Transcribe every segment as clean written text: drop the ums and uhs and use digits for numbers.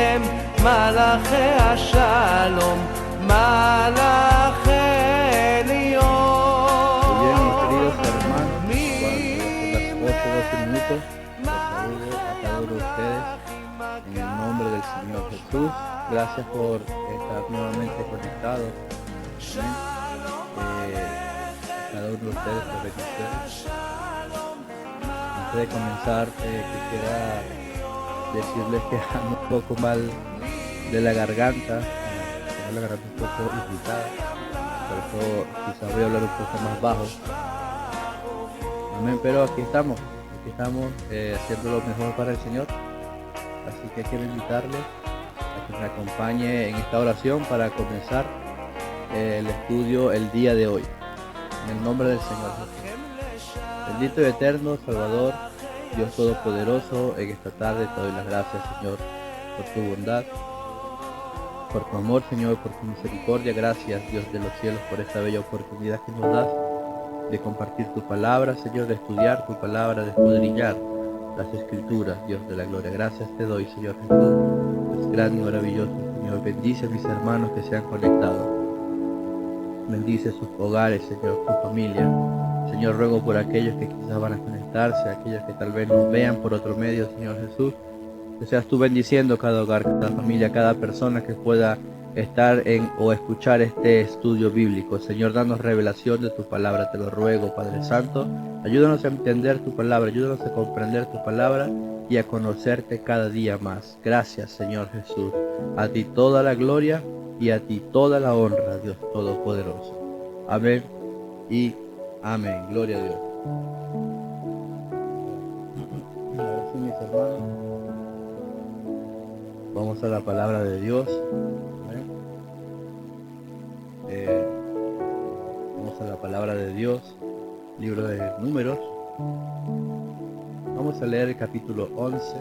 לכם מלאכי השלום, מלאכי עליון. Muy bien, mis queridos hermanos, cuando son las 8:12 minutos, los saludo a cada uno de ustedes en el nombre del Señor Jesús. Gracias por estar nuevamente conectados. Amén. Cada uno de ustedes por bendiciones. Antes de comenzar, quisiera decirles que ando un poco mal de la garganta, tengo la garganta un poco irritada, por eso quizás voy a hablar un poco más bajo. Amén, pero aquí estamos haciendo lo mejor para el Señor, así que quiero invitarles a que me acompañe en esta oración para comenzar el estudio el día de hoy, en el nombre del Señor Jesús. Bendito y eterno Salvador, Dios Todopoderoso, en esta tarde te doy las gracias, Señor, por tu bondad, por tu amor, Señor, por tu misericordia. Gracias, Dios de los cielos, por esta bella oportunidad que nos das de compartir tu palabra, Señor, de estudiar tu palabra, de escudriñar las Escrituras, Dios de la gloria. Gracias te doy, Señor Jesús, es grande y maravilloso, Señor. Bendice a mis hermanos que se han conectado. Bendice sus hogares, Señor, su familia. Señor, ruego por aquellos que quizás van a conectarse, aquellos que tal vez nos vean por otro medio, Señor Jesús, que seas tú bendiciendo cada hogar, cada familia, cada persona que pueda estar en o escuchar este estudio bíblico. Señor, danos revelación de tu palabra, te lo ruego, Padre Santo. Ayúdanos a entender tu palabra, ayúdanos a comprender tu palabra y a conocerte cada día más. Gracias, Señor Jesús. A ti toda la gloria y a ti toda la honra, Dios Todopoderoso. Amén y amén. Gloria a Dios. Ahora sí, mis hermanos, vamos a la palabra de Dios. Amén. Vamos a la palabra de Dios, libro de Números. Vamos a leer el capítulo 11.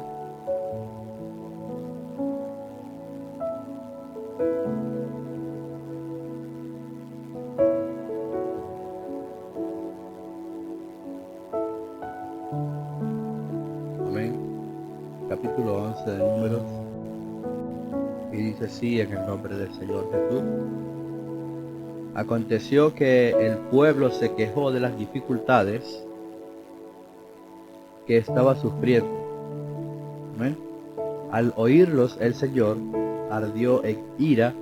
Capítulo 11 de Números, y dice así en el nombre del Señor Jesús. Aconteció que el pueblo se quejó de las dificultades que estaba sufriendo. Amén. Al oírlos el Señor ardió en ira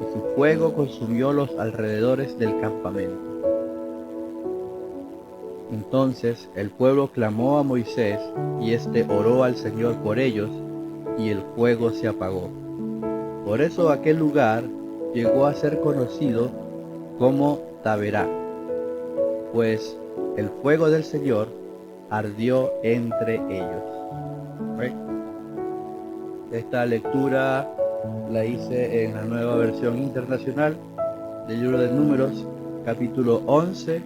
y su fuego consumió los alrededores del campamento. Entonces el pueblo clamó a Moisés, y éste oró al Señor por ellos, y el fuego se apagó. Por eso aquel lugar llegó a ser conocido como Taberá, pues el fuego del Señor ardió entre ellos. Esta lectura la hice en la Nueva Versión Internacional del libro de Números, capítulo 11.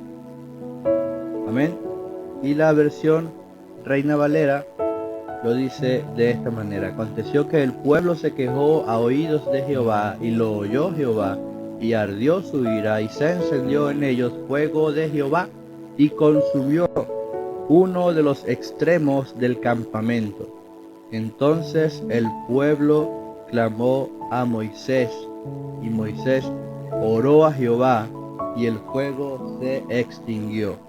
Amén. Y la versión Reina Valera lo dice de esta manera. Aconteció que el pueblo se quejó a oídos de Jehová, y lo oyó Jehová, y ardió su ira, y se encendió en ellos fuego de Jehová, y consumió uno de los extremos del campamento. Entonces el pueblo clamó a Moisés, y Moisés oró a Jehová, y el fuego se extinguió.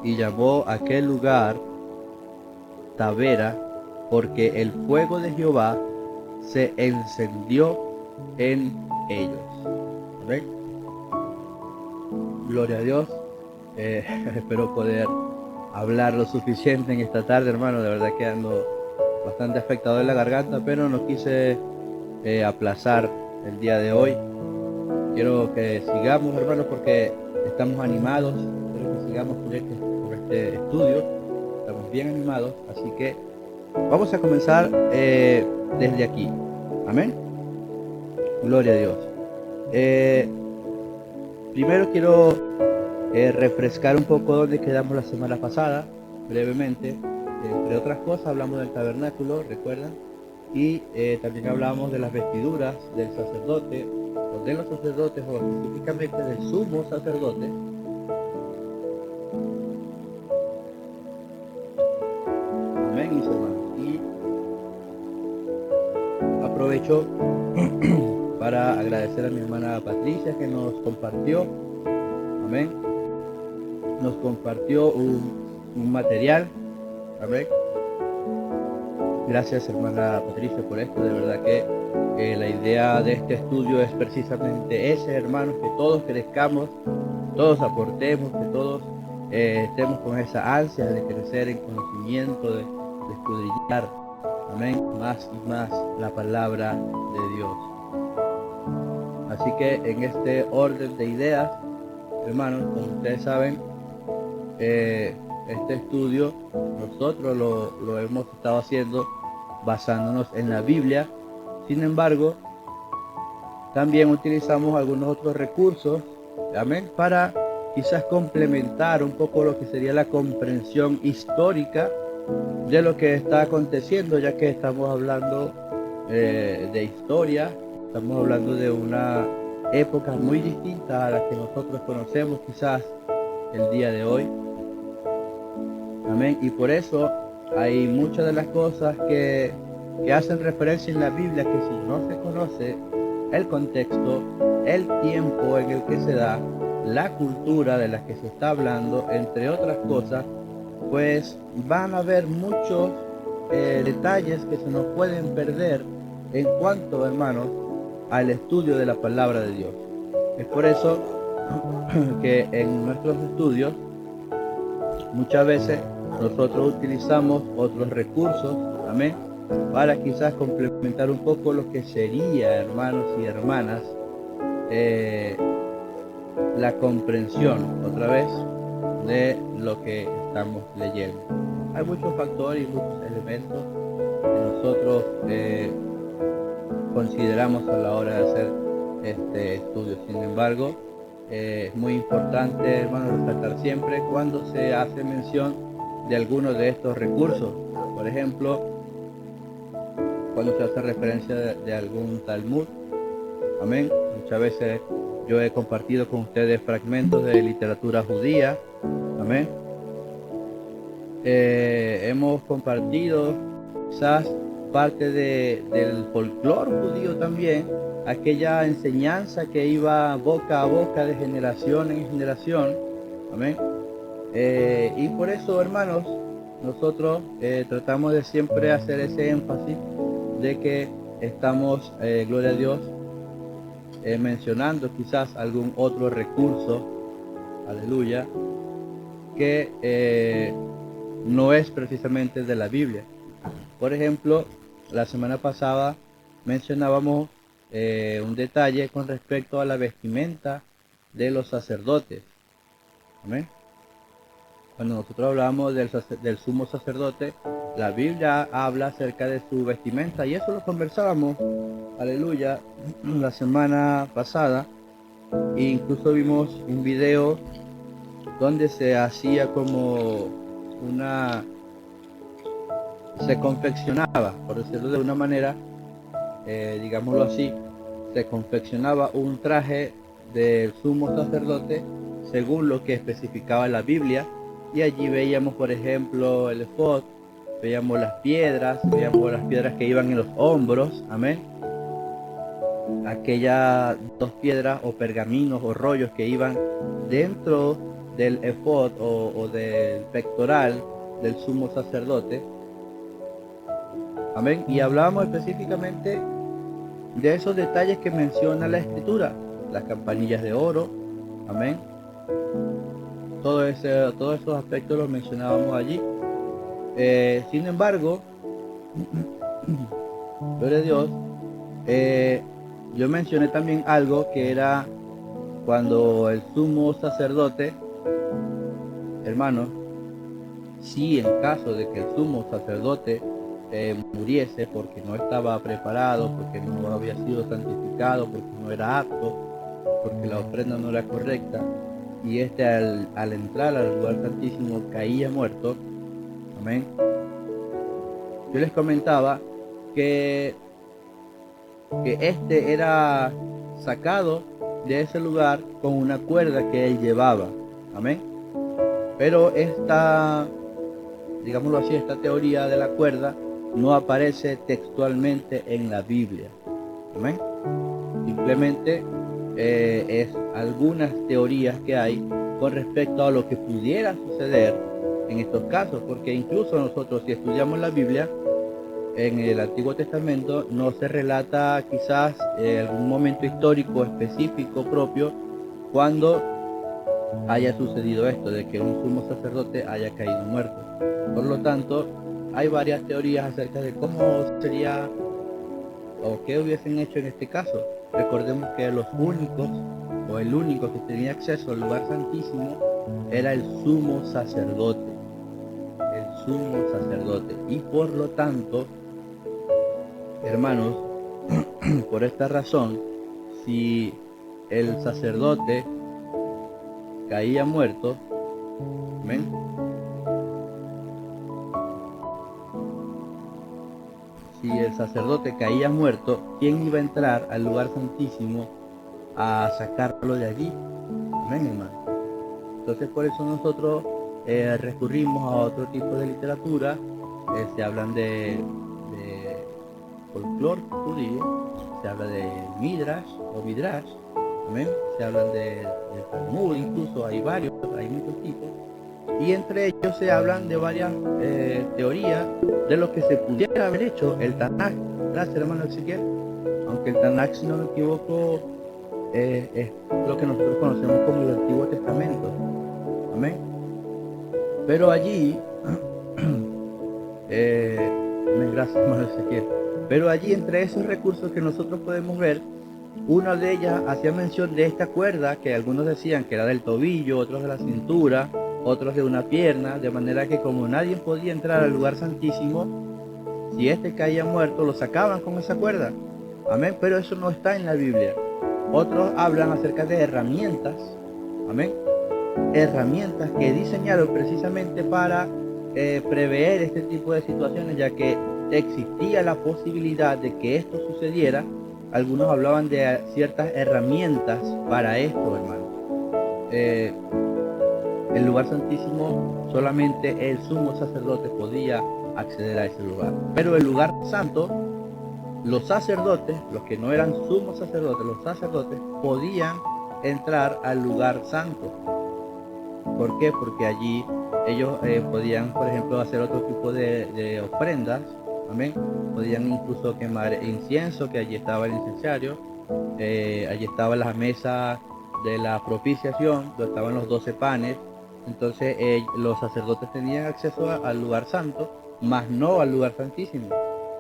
Y llamó aquel lugar Tabera, porque el fuego de Jehová se encendió en ellos. ¿Ven? Gloria a Dios. Espero poder hablar lo suficiente en esta tarde, hermano. De verdad que ando bastante afectado de la garganta, pero no quise aplazar el día de hoy. Quiero que sigamos, hermanos, porque estamos animados. Quiero que sigamos con este estudio. Estamos bien animados, así que vamos a comenzar desde aquí. Amén. Gloria a Dios. Primero quiero refrescar un poco donde quedamos la semana pasada, brevemente. Entre otras cosas hablamos del tabernáculo, ¿recuerdan? Y también hablamos de las vestiduras del sacerdote, o de los sacerdotes, o específicamente del sumo sacerdote. Amén, mis hermanos. Y aprovecho para agradecer a mi hermana Patricia que nos compartió, amén, nos compartió un material, amén. Gracias hermana Patricia por esto, de verdad que la idea de este estudio es precisamente ese, hermanos, que todos crezcamos, todos aportemos, que todos estemos con esa ansia de crecer en conocimiento, de escudriñar, amén, más y más la palabra de Dios. Así que en este orden de ideas, hermanos, como ustedes saben, este estudio nosotros lo hemos estado haciendo basándonos en la Biblia. Sin embargo, también utilizamos algunos otros recursos, amén, para quizás complementar un poco lo que sería la comprensión histórica de lo que está aconteciendo, ya que estamos hablando de historia, estamos hablando de una época muy distinta a la que nosotros conocemos quizás el día de hoy, amén, y por eso hay muchas de las cosas que hacen referencia en la Biblia que si no se conoce el contexto, el tiempo en el que se da, la cultura de la que se está hablando, entre otras cosas, pues van a haber muchos detalles que se nos pueden perder en cuanto, hermanos, al estudio de la palabra de Dios. Es por eso que en nuestros estudios muchas veces nosotros utilizamos otros recursos, amén, para quizás complementar un poco lo que sería, hermanos y hermanas, la comprensión, otra vez, de lo que estamos leyendo. Hay muchos factores y muchos elementos que nosotros consideramos a la hora de hacer este estudio. Sin embargo, es muy importante, hermanos, resaltar siempre cuando se hace mención de algunos de estos recursos. Por ejemplo, cuando se hace referencia de algún Talmud, amén. Muchas veces yo he compartido con ustedes fragmentos de literatura judía, amén. Hemos compartido quizás parte del folclore judío también, aquella enseñanza que iba boca a boca de generación en generación, amén. Y por eso, hermanos, nosotros tratamos de siempre hacer ese énfasis de que estamos, gloria a Dios, mencionando quizás algún otro recurso, aleluya, que no es precisamente de la Biblia. Por ejemplo, la semana pasada mencionábamos un detalle con respecto a la vestimenta de los sacerdotes, amén. Cuando nosotros hablamos del sumo sacerdote, la Biblia habla acerca de su vestimenta, y eso lo conversábamos, aleluya, la semana pasada. E incluso vimos un video donde se hacía como se confeccionaba, por decirlo de una manera, digámoslo así, se confeccionaba un traje del sumo sacerdote según lo que especificaba la Biblia. Y allí veíamos, por ejemplo, el efod, veíamos las piedras que iban en los hombros, amén. Aquellas dos piedras o pergaminos o rollos que iban dentro del efod o del pectoral del sumo sacerdote, amén. Y hablábamos específicamente de esos detalles que menciona la Escritura, las campanillas de oro, amén. Todos esos aspectos los mencionábamos allí. Sin embargo, gloria a Dios, yo mencioné también algo que era cuando el sumo sacerdote, hermanos, si en caso de que el sumo sacerdote muriese porque no estaba preparado, porque no había sido santificado, porque no era apto, porque la ofrenda no era correcta, y al entrar al lugar santísimo caía muerto, amén. Yo les comentaba que este era sacado de ese lugar con una cuerda que él llevaba, amén. Pero digámoslo así, esta teoría de la cuerda no aparece textualmente en la Biblia. Amén. Simplemente es algunas teorías que hay con respecto a lo que pudiera suceder en estos casos, porque incluso nosotros, si estudiamos la Biblia, en el Antiguo Testamento no se relata quizás algún momento histórico específico propio cuando haya sucedido esto, de que un sumo sacerdote haya caído muerto. Por lo tanto, hay varias teorías acerca de cómo sería o qué hubiesen hecho en este caso. Recordemos que los únicos o el único que tenía acceso al lugar santísimo era el sumo sacerdote. El sumo sacerdote. Y por lo tanto, hermanos, por esta razón, si el sacerdote caía muerto, ¿ven? Si el sacerdote caía muerto, ¿quién iba a entrar al lugar santísimo a sacarlo de allí? Amén, hermano. Entonces por eso nosotros recurrimos a otro tipo de literatura. Se hablan de folclore judío, se habla de Midrash o Midrash, amén. Se hablan de Talmud, incluso hay varios, hay muchos tipos. Y entre ellos se hablan de varias teorías de lo que se pudiera haber hecho el Tanakh. Gracias, hermano Ezequiel. Aunque el Tanakh, si no me equivoco, es lo que nosotros conocemos como el Antiguo Testamento. Amén. Pero allí, gracias, hermano Ezequiel. Pero allí, entre esos recursos que nosotros podemos ver, una de ellas hacía mención de esta cuerda que algunos decían que era del tobillo, otros de la cintura, otros de una pierna, de manera que como nadie podía entrar al lugar santísimo, si este caía muerto, lo sacaban con esa cuerda. Amén. Pero eso no está en la Biblia. Otros hablan acerca de herramientas. Amén. Herramientas que diseñaron precisamente para prever este tipo de situaciones, ya que existía la posibilidad de que esto sucediera. Algunos hablaban de ciertas herramientas para esto, hermano. El lugar santísimo, solamente el sumo sacerdote podía acceder a ese lugar. Pero el lugar santo, los sacerdotes, los que no eran sumos sacerdotes, los sacerdotes podían entrar al lugar santo. ¿Por qué? Porque allí ellos podían, por ejemplo, hacer otro tipo de ofrendas. Amén. Podían incluso quemar incienso, que allí estaba el incensario. Allí estaba la mesa de la propiciación, donde estaban los 12 panes. Entonces los sacerdotes tenían acceso al lugar santo, mas no al lugar santísimo.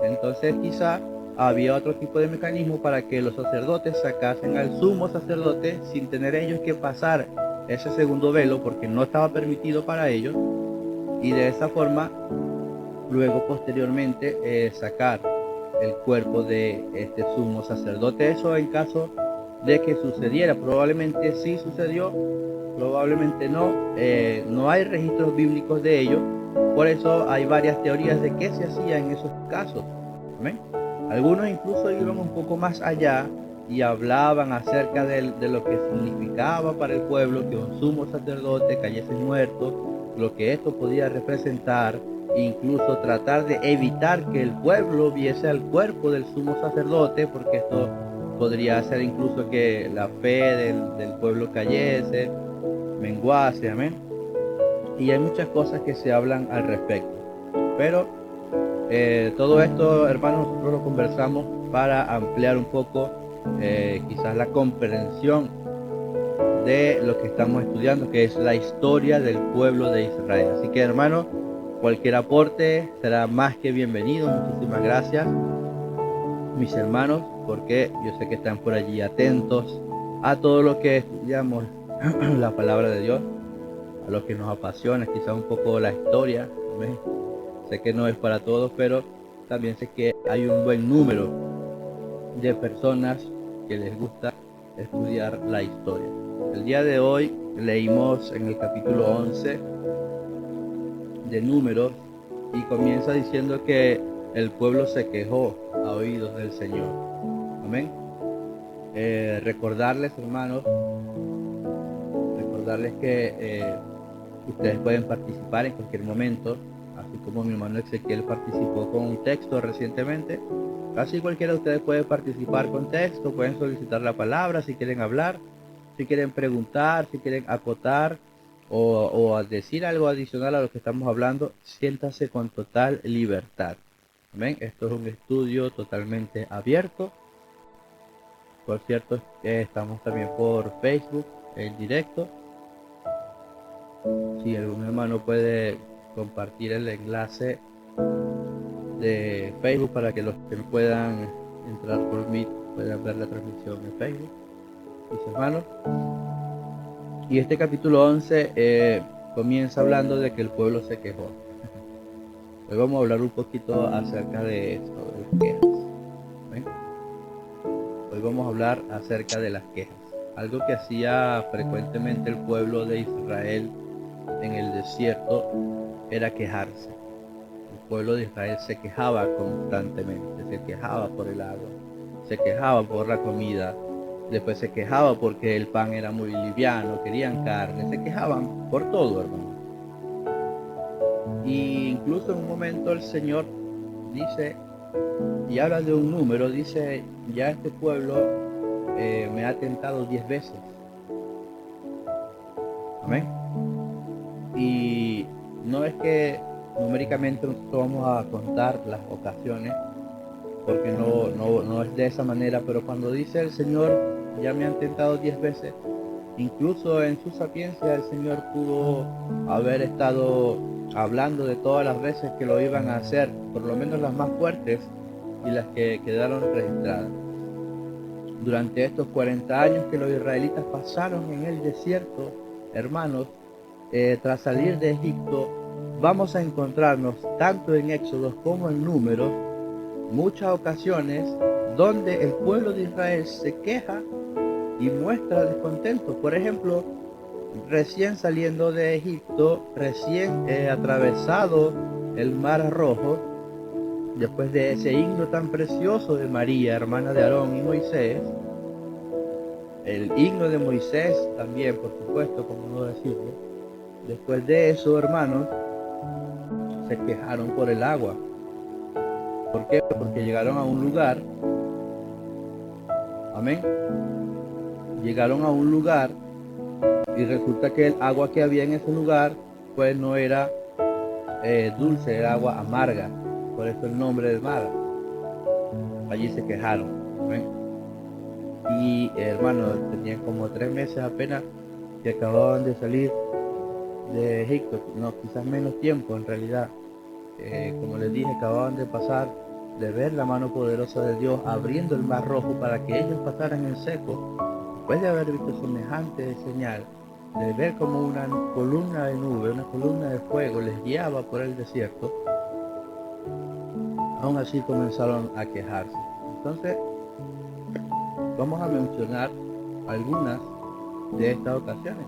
Entonces quizá había otro tipo de mecanismo para que los sacerdotes sacasen al sumo sacerdote sin tener ellos que pasar ese segundo velo, porque no estaba permitido para ellos, y de esa forma luego posteriormente sacar el cuerpo de este sumo sacerdote. Eso en caso de que sucediera. Probablemente sí sucedió, probablemente no. No hay registros bíblicos de ello. Por eso hay varias teorías de qué se hacía en esos casos. ¿Amén? Algunos incluso iban un poco más allá y hablaban acerca de lo que significaba para el pueblo que un sumo sacerdote cayese muerto, lo que esto podía representar, incluso tratar de evitar que el pueblo viese al cuerpo del sumo sacerdote, porque esto podría hacer incluso que la fe del pueblo cayese, menguase, amén. Y hay muchas cosas que se hablan al respecto. Pero todo esto, hermanos, nosotros lo conversamos para ampliar un poco quizás la comprensión de lo que estamos estudiando, que es la historia del pueblo de Israel. Así que, hermanos, cualquier aporte será más que bienvenido. Muchísimas gracias, mis hermanos, porque yo sé que están por allí atentos a todo lo que estudiamos la palabra de Dios, a lo que nos apasiona, quizás un poco la historia. ¿Amén? Sé que no es para todos, pero también sé que hay un buen número de personas que les gusta estudiar la historia. El día de hoy leímos en el capítulo 11 de Números y comienza diciendo que el pueblo se quejó a oídos del Señor. Amén. Recordarles, hermanos, recordarles que ustedes pueden participar en cualquier momento así como mi hermano Ezequiel participó con un texto recientemente. Casi cualquiera de ustedes puede participar con texto, pueden solicitar la palabra si quieren hablar, si quieren preguntar, si quieren acotar o decir algo adicional a lo que estamos hablando. Siéntase con total libertad. Amén. Esto es un estudio totalmente abierto. Por cierto, estamos también por Facebook en directo. Si algún hermano puede compartir el enlace de Facebook para que los que puedan entrar por Meet puedan ver la transmisión en Facebook, mis hermanos. Y este capítulo 11 comienza hablando de que el pueblo se quejó. Hoy vamos a hablar un poquito acerca de esto, de las quejas. ¿Ven? Hoy vamos a hablar acerca de las quejas. Algo que hacía frecuentemente el pueblo de Israel en el desierto era quejarse. El pueblo de Israel se quejaba constantemente, se quejaba por el agua, se quejaba por la comida, después se quejaba porque el pan era muy liviano, querían carne, se quejaban por todo, hermano. Y incluso en un momento el Señor dice, y habla de un número, dice, ya este pueblo me ha tentado 10 veces. Amén. Y no es que numéricamente nosotros vamos a contar las ocasiones, porque no es de esa manera, pero cuando dice el Señor, ya me han tentado 10 veces, incluso en su sapiencia el Señor pudo haber estado hablando de todas las veces que lo iban a hacer, por lo menos las más fuertes y las que quedaron registradas. Durante estos 40 años que los israelitas pasaron en el desierto, hermanos, tras salir de Egipto, vamos a encontrarnos tanto en Éxodo como en Números muchas ocasiones donde el pueblo de Israel se queja y muestra descontento. Por ejemplo, recién saliendo de Egipto, recién atravesado el Mar Rojo, después de ese himno tan precioso de María, hermana de Aarón y Moisés, el himno de Moisés también, por supuesto, como no decirlo. Después de eso, hermanos, se quejaron por el agua. ¿Por qué? Porque llegaron a un lugar, amén, llegaron a un lugar y resulta que el agua que había en ese lugar pues no era dulce, era agua amarga, por eso el nombre de Mara. Allí se quejaron, amén. Y hermanos, tenían como 3 meses apenas que acababan de salir de Egipto, no, quizás menos tiempo en realidad. Como les dije, acababan de pasar, de ver la mano poderosa de Dios abriendo el Mar Rojo para que ellos pasaran en seco. Después de haber visto semejante señal, de ver como una columna de nube, una columna de fuego les guiaba por el desierto, aún así comenzaron a quejarse. Entonces, vamos a mencionar algunas de estas ocasiones.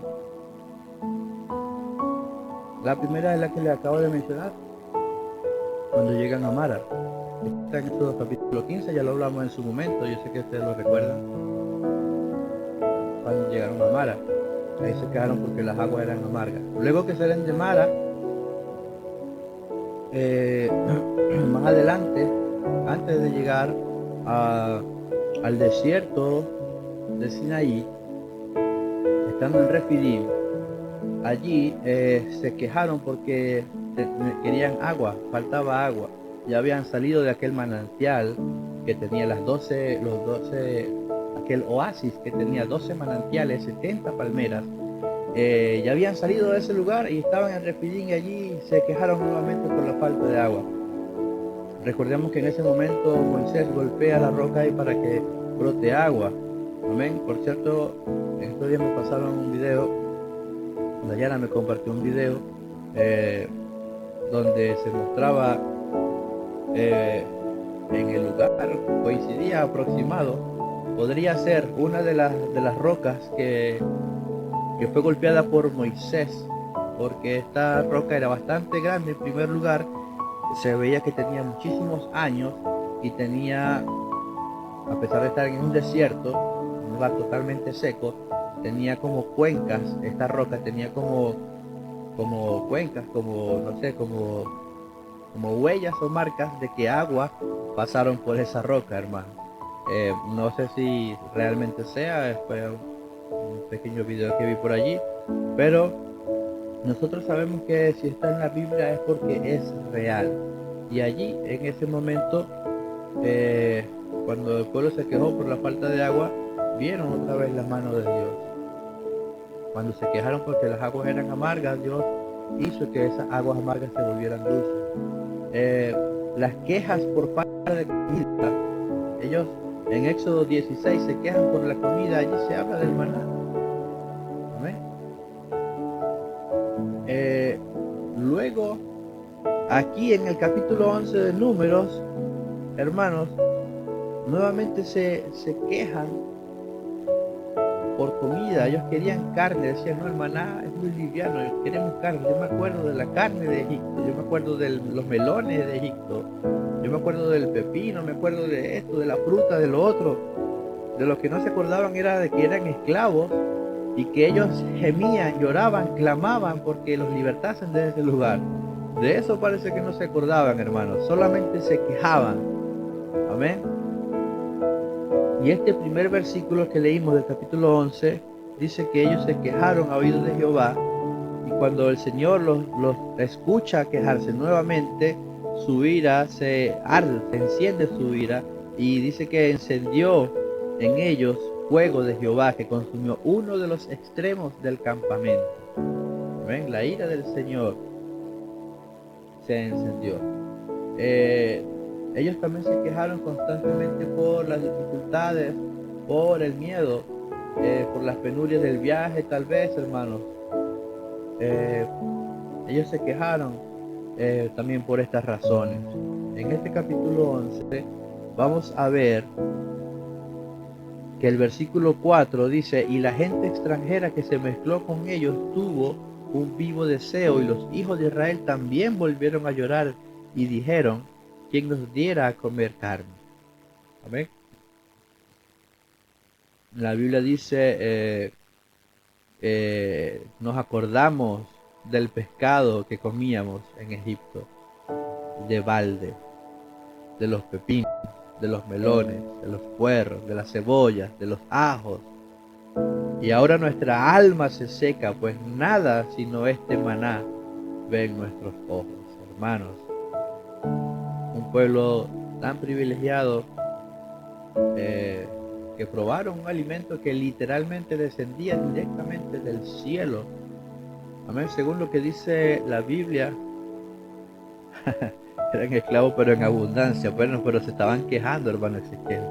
La primera es la que les acabo de mencionar, cuando llegan a Mara. Está en Éxodo capítulo 15, ya lo hablamos en su momento, yo sé que ustedes lo recuerdan. Cuando llegaron a Mara, ahí se quedaron porque las aguas eran amargas. Luego que salen de Mara, más adelante, antes de llegar al desierto de Sinaí, estando en Refidim, allí se quejaron porque querían agua, faltaba agua. Ya habían salido de aquel manantial que tenía aquel oasis que tenía 12 manantiales, 70 palmeras. Ya habían salido de ese lugar y estaban en Refidim y allí se quejaron nuevamente por la falta de agua. Recordemos que en ese momento Moisés golpea la roca ahí para que brote agua. Amén. Por cierto, en estos días me pasaron un video, Dayana me compartió un video donde se mostraba en el lugar, coincidía aproximado, podría ser una de las rocas que fue golpeada por Moisés, porque esta roca era bastante grande. En primer lugar, se veía que tenía muchísimos años y tenía, a pesar de estar en un desierto, un lugar totalmente seco, tenía como cuencas. Esta roca tenía como cuencas, como no sé, como como huellas o marcas de que agua pasaron por esa roca, hermano. No sé si realmente sea, fue un pequeño video que vi por allí, pero nosotros sabemos que si está en la Biblia es porque es real. Y allí, en ese momento, eh, cuando el pueblo se quejó por la falta de agua, vieron otra vez la mano de Dios. Cuando se quejaron porque las aguas eran amargas, Dios hizo que esas aguas amargas se volvieran dulces. Las quejas por falta de comida, ellos en Éxodo 16 se quejan por la comida, allí se habla del maná. Amén. Luego, aquí en el capítulo 11 de Números, hermanos, nuevamente se quejan por comida. Ellos querían carne, decían, no, el maná es muy liviano, queremos carne. Yo me acuerdo de la carne de Egipto, yo me acuerdo de los melones de Egipto, yo me acuerdo del pepino, me acuerdo de esto, de la fruta, de lo otro. De lo que no se acordaban era de que eran esclavos y que ellos gemían, lloraban, clamaban porque los libertasen de ese lugar. De eso parece que no se acordaban, hermanos, solamente se quejaban. Amén. Y este primer versículo que leímos del capítulo 11 dice que ellos se quejaron a oídos de Jehová, y cuando el Señor los escucha quejarse nuevamente, su ira se arde, se enciende su ira, y dice que encendió en ellos fuego de Jehová que consumió uno de los extremos del campamento. ¿Ven? La ira del Señor se encendió. Ellos también se quejaron constantemente por las dificultades, por el miedo, por las penurias del viaje, tal vez, hermanos. Ellos se quejaron también por estas razones. En este capítulo 11 vamos a ver que el versículo 4 dice, y la gente extranjera que se mezcló con ellos tuvo un vivo deseo, y los hijos de Israel también volvieron a llorar y dijeron, ¿quién nos diera a comer carne? Amén. La Biblia dice, nos acordamos del pescado que comíamos en Egipto, de balde, de los pepinos, de los melones, de los puerros, de las cebollas, de los ajos. Y ahora nuestra alma se seca, pues nada sino este maná ven nuestros ojos. Hermanos, un pueblo tan privilegiado que probaron un alimento que literalmente descendía directamente del cielo. Amén. Según lo que dice la Biblia, eran esclavos pero en abundancia. Bueno, pero se estaban quejando, hermano Ezequiel.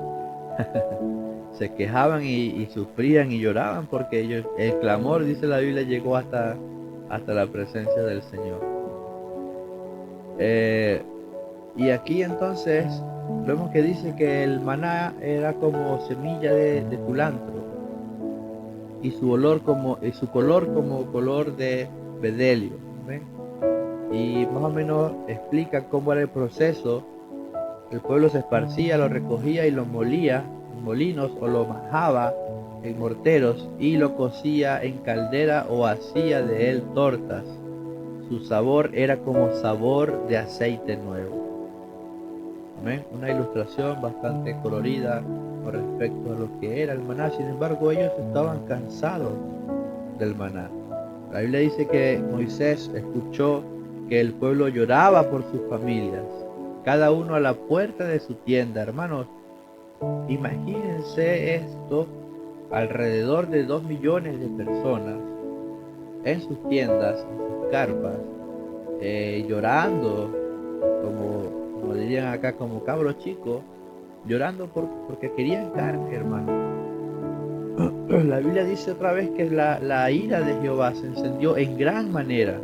Se quejaban y sufrían y lloraban porque ellos, el clamor, dice la Biblia, llegó hasta la presencia del Señor. Y aquí entonces vemos que dice que el maná era como semilla de culantro, y su olor y su color como color de bedelio. ¿Ven? Y más o menos explica cómo era el proceso. El pueblo se esparcía, lo recogía y lo molía en molinos, o lo majaba en morteros y lo cocía en caldera o hacía de él tortas. Su sabor era como sabor de aceite nuevo. ¿Amén? Una ilustración bastante colorida con respecto a lo que era el maná. Sin embargo, ellos estaban cansados del maná. La Biblia dice que Moisés escuchó que el pueblo lloraba por sus familias, cada uno a la puerta de su tienda. Hermanos, imagínense esto, alrededor de 2 millones de personas en sus tiendas, en sus carpas, llorando, como dirían acá, como cabros chicos, llorando porque querían carne, hermano. La Biblia dice otra vez que la ira de Jehová se encendió en gran manera.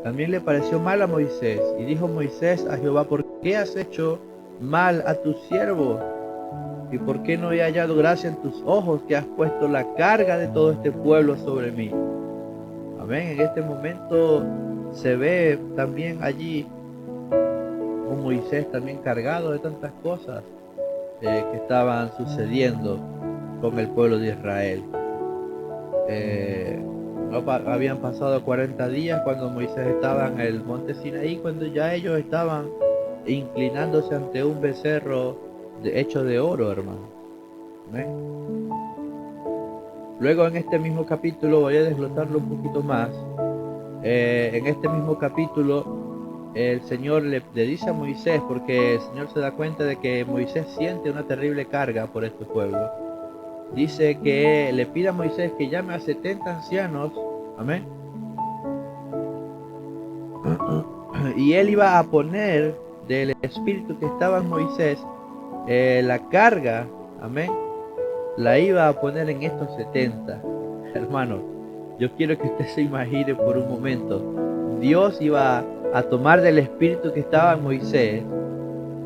También le pareció mal a Moisés, y dijo Moisés a Jehová, ¿por qué has hecho mal a tu siervo? ¿Y por qué no he hallado gracia en tus ojos, que has puesto la carga de todo este pueblo sobre mí? Amén. En este momento se ve también allí un Moisés también cargado de tantas cosas que estaban sucediendo con el pueblo de Israel. Habían pasado 40 días cuando Moisés estaba en el monte Sinaí, cuando ya ellos estaban inclinándose ante un becerro hecho de oro, hermano. ¿Ven? Luego en este mismo capítulo, voy a desglosarlo un poquito más. En este mismo capítulo, el Señor le dice a Moisés, porque el Señor se da cuenta de que Moisés siente una terrible carga por este pueblo. Dice que le pide a Moisés que llame a 70 ancianos, amén, y él iba a poner del espíritu que estaba en Moisés, la carga, amén, la iba a poner en estos 70. Hermano, yo quiero que usted se imagine por un momento, Dios iba a tomar del espíritu que estaba en Moisés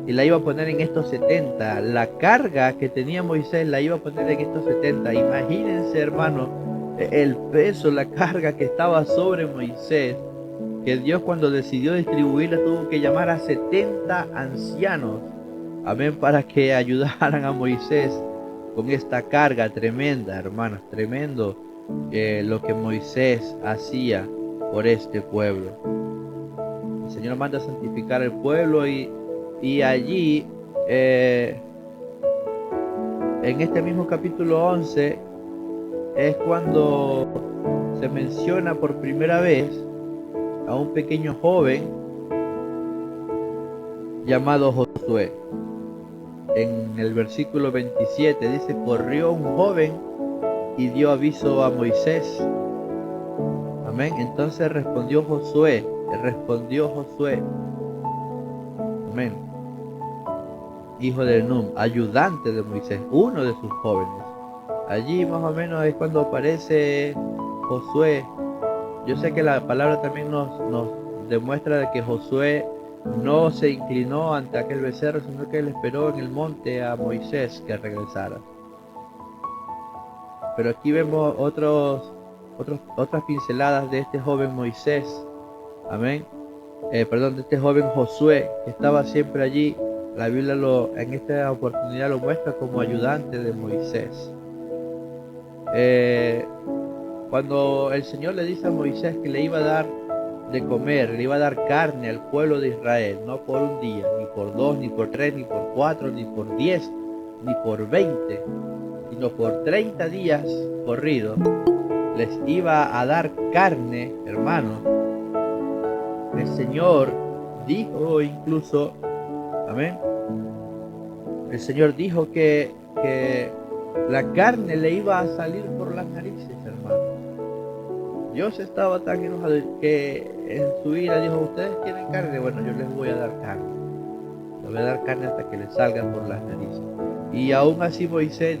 y la iba a poner en estos 70. La carga que tenía Moisés la iba a poner en estos 70. Imagínense, hermano, el peso, la carga que estaba sobre Moisés, que Dios, cuando decidió distribuirla, tuvo que llamar a 70 ancianos, amén, para que ayudaran a Moisés con esta carga tremenda, hermanos, tremendo lo que Moisés hacía por este pueblo. El Señor manda a santificar el pueblo y allí, en este mismo capítulo 11, es cuando se menciona por primera vez a un pequeño joven llamado Josué. En el versículo 27 dice: corrió un joven y dio aviso a Moisés. Amén. Entonces respondió Josué. Amén, hijo de Nun, ayudante de Moisés, uno de sus jóvenes. Allí más o menos es cuando aparece Josué. Yo sé que la palabra también nos demuestra de que Josué no se inclinó ante aquel becerro, sino que él esperó en el monte a Moisés que regresara. Pero aquí vemos otras pinceladas de este joven Moisés, amén, de este joven Josué, que estaba siempre allí. La Biblia en esta oportunidad lo muestra como ayudante de Moisés. Cuando el Señor le dice a Moisés que le iba a dar de comer, le iba a dar carne al pueblo de Israel, no por un día, ni por 2, ni por 3, ni por 4, ni por 10, ni por 20, sino por 30 días corridos, les iba a dar carne, hermano. El Señor dijo incluso, amén, el Señor dijo que la carne le iba a salir por las narices, hermano. Dios estaba tan enojado que en su ira dijo: ustedes tienen carne, bueno, yo les voy a dar carne. Les voy a dar carne hasta que les salga por las narices. Y aún así Moisés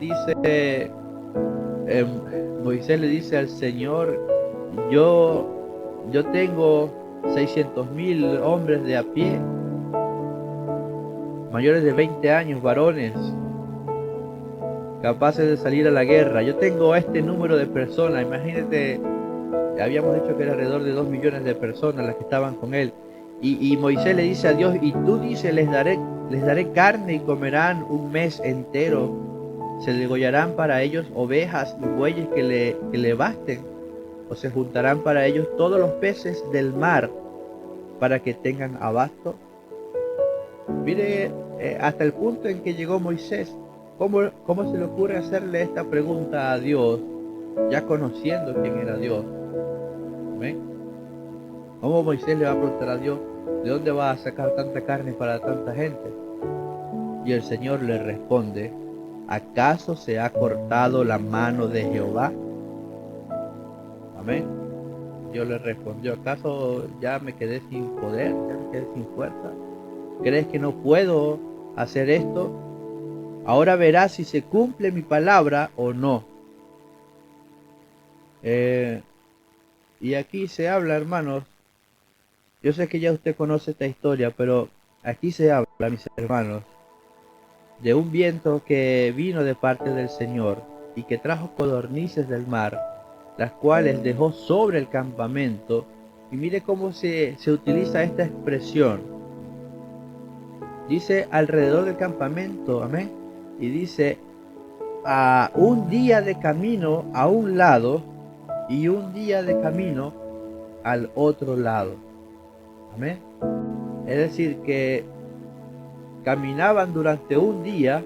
le dice al Señor: yo tengo 600,000 hombres de a pie, mayores de 20 años, varones, capaces de salir a la guerra. Yo tengo este número de personas. Imagínate, habíamos dicho que era alrededor de 2 millones de personas las que estaban con él. Y Moisés le dice a Dios: y tú dices, les daré carne y comerán un mes entero. Se degollarán para ellos ovejas y bueyes que le basten, o se juntarán para ellos todos los peces del mar para que tengan abasto. Mire, hasta el punto en que llegó Moisés. ¿Cómo se le ocurre hacerle esta pregunta a Dios, ya conociendo quién era Dios? ¿Ven? ¿Cómo Moisés le va a preguntar a Dios de dónde va a sacar tanta carne para tanta gente? Y el Señor le responde: ¿acaso se ha cortado la mano de Jehová? Amén. Dios le respondió: ¿acaso ya me quedé sin poder? ¿Ya me quedé sin fuerza? ¿Crees que no puedo hacer esto? Ahora verás si se cumple mi palabra o no. Y aquí se habla, hermanos. Yo sé que ya usted conoce esta historia, pero aquí se habla, mis hermanos, de un viento que vino de parte del Señor y que trajo codornices del mar, las cuales dejó sobre el campamento. Y mire cómo se utiliza esta expresión. Dice alrededor del campamento, amén. Y dice: a un día de camino a un lado, y un día de camino al otro lado. Amén. Es decir, que caminaban durante un día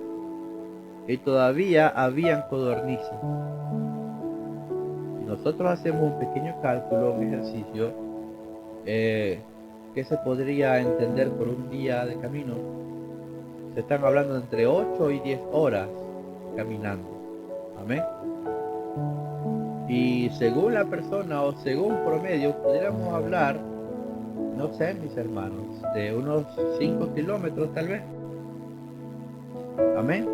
y todavía habían codornices. Si nosotros hacemos un pequeño cálculo, un ejercicio, ¿qué se podría entender por un día de camino? Se están hablando entre 8 y 10 horas caminando. Amén. Y según la persona o según promedio, pudiéramos hablar, no sé, mis hermanos, de unos 5 kilómetros tal vez. Amén.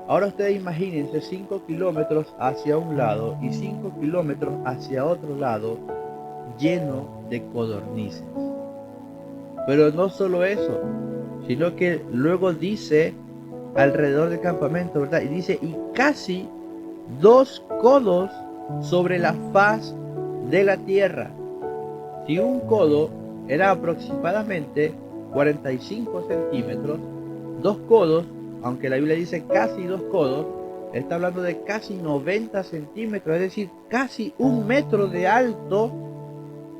Ahora ustedes imagínense 5 kilómetros hacia un lado y 5 kilómetros hacia otro lado, lleno de codornices. Pero no solo eso, sino que luego dice alrededor del campamento, ¿verdad? Y dice, y casi 2 codos sobre la faz de la tierra. Si un codo era aproximadamente 45 centímetros, 2 codos, aunque la Biblia dice casi 2 codos, está hablando de casi 90 centímetros, es decir, casi 1 metro de alto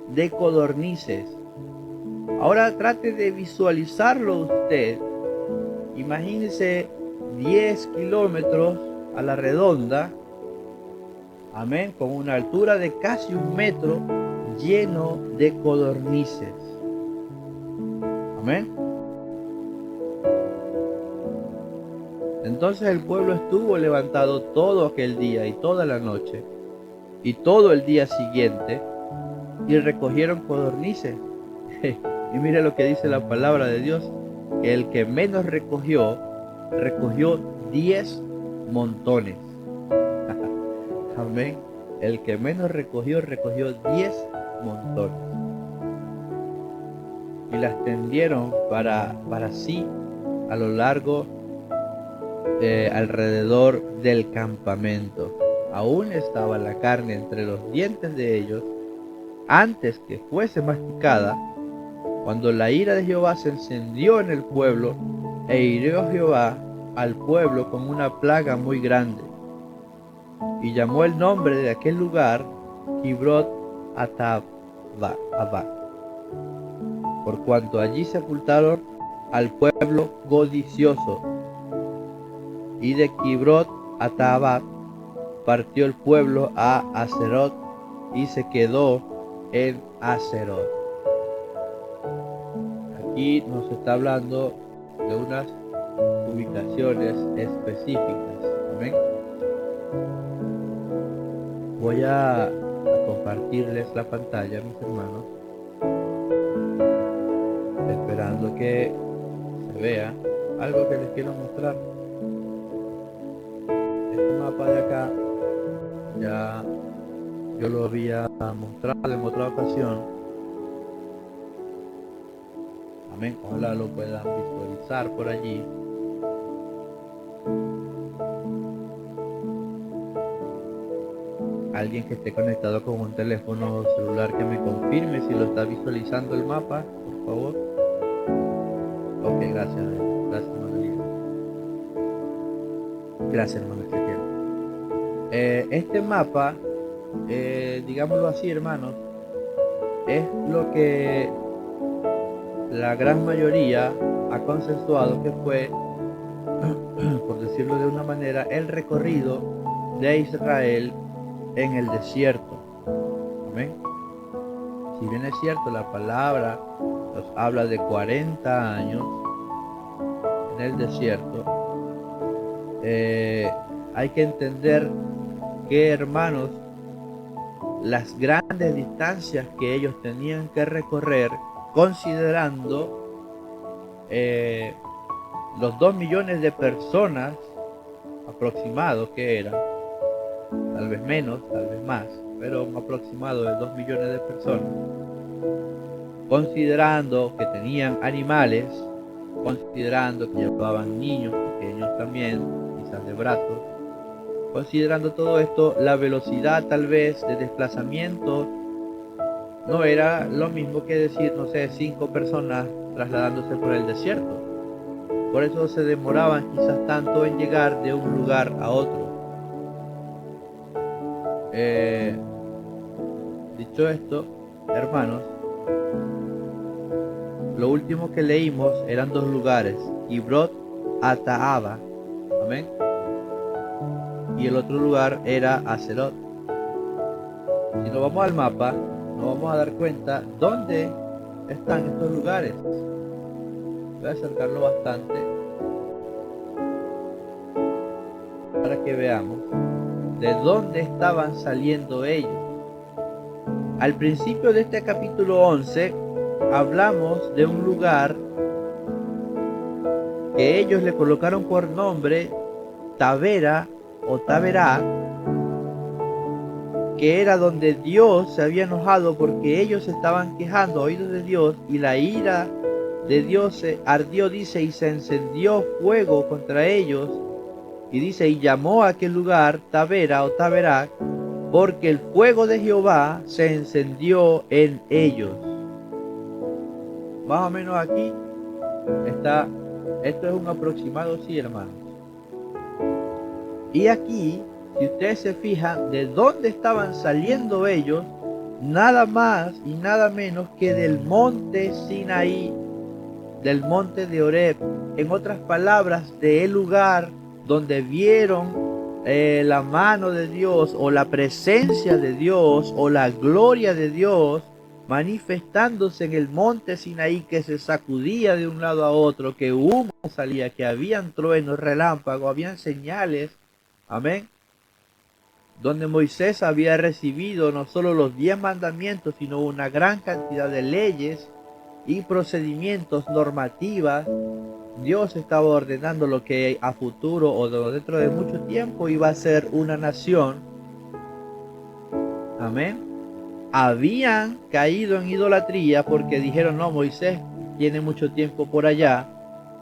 de codornices. Ahora trate de visualizarlo usted. Imagínese 10 kilómetros a la redonda, amén, con una altura de casi 1 metro, lleno de codornices. Amén. Entonces el pueblo estuvo levantado todo aquel día y toda la noche y todo el día siguiente y recogieron codornices. Y mire lo que dice la palabra de Dios, que el que menos recogió 10 montones. Amén. El que menos recogió 10 montones. Y las tendieron para sí a lo largo alrededor del campamento. Aún estaba la carne entre los dientes de ellos antes que fuese masticada, cuando la ira de Jehová se encendió en el pueblo, e hirió Jehová al pueblo con una plaga muy grande. Y llamó el nombre de aquel lugar Kibrot Hattaavah, por cuanto allí sepultaron al pueblo codicioso. Y de Kibrot Hattaavah partió el pueblo a Haserot y se quedó en Haserot. Aquí nos está hablando de unas ubicaciones específicas. ¿Amén? Voy a compartirles la pantalla, mis hermanos, esperando que se vea algo que les quiero mostrar. Este mapa de acá ya yo lo había mostrado en otra ocasión. Amén. Ojalá lo puedan visualizar por allí. Alguien que esté conectado con un teléfono celular que me confirme si lo está visualizando el mapa, por favor. Ok, gracias. Gracias, hermano Elías. Gracias, hermano Ezequiel. Este mapa, digámoslo así, hermanos, es lo que la gran mayoría ha consensuado que fue, por decirlo de una manera, el recorrido de Israel en el desierto. Amén. Si bien es cierto, la palabra nos habla de 40 años en el desierto, hay que entender que, hermanos, las grandes distancias que ellos tenían que recorrer, considerando los 2 millones de personas aproximados que eran, tal vez menos, tal vez más, pero un aproximado de 2 millones de personas, considerando que tenían animales, considerando que llevaban niños pequeños también, quizás de brazos, considerando todo esto, la velocidad tal vez de desplazamiento no era lo mismo que decir, no sé, 5 personas trasladándose por el desierto. Por eso se demoraban quizás tanto en llegar de un lugar a otro. Eh, Dicho esto, hermanos, lo último que leímos eran dos lugares, Kibrot Ataaba, amén, y el otro lugar era Acerot. Si nos vamos al mapa, nos vamos a dar cuenta dónde están estos lugares. Voy a acercarlo bastante para que veamos de dónde estaban saliendo ellos. Al principio de este capítulo 11 hablamos de un lugar que ellos le colocaron por nombre Tabera o Taberá, que era donde Dios se había enojado porque ellos se estaban quejando a oídos de Dios, y la ira de Dios se ardió, dice, y se encendió fuego contra ellos, y dice, y llamó a aquel lugar Tabera o Taberá, porque el fuego de Jehová se encendió en ellos. Más o menos aquí está, esto es un aproximado, sí, hermanos. Y aquí, si ustedes se fijan, de dónde estaban saliendo ellos, nada más y nada menos que del monte Sinaí, del monte de Horeb. En otras palabras, del lugar donde vieron la mano de Dios, o la presencia de Dios, o la gloria de Dios manifestándose en el monte Sinaí, que se sacudía de un lado a otro, que humo salía, que habían truenos, relámpagos, habían señales, amén, donde Moisés había recibido no solo los 10 mandamientos, sino una gran cantidad de leyes y procedimientos, normativas. Dios estaba ordenando lo que a futuro o dentro de mucho tiempo iba a ser una nación. Amén. Habían caído en idolatría porque dijeron, no, Moisés tiene mucho tiempo por allá.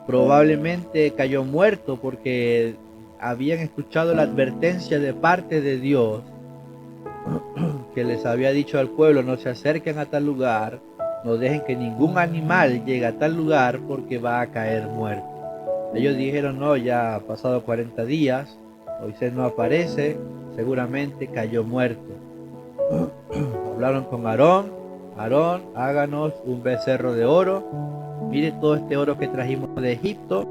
Probablemente cayó muerto porque habían escuchado la advertencia de parte de Dios, que les había dicho al pueblo, no se acerquen a tal lugar, no dejen que ningún animal llegue a tal lugar porque va a caer muerto. Ellos dijeron, no, ya ha pasado 40 días, Moisés no aparece, seguramente cayó muerto. Hablaron con Aarón, Aarón, háganos un becerro de oro, mire todo este oro que trajimos de Egipto,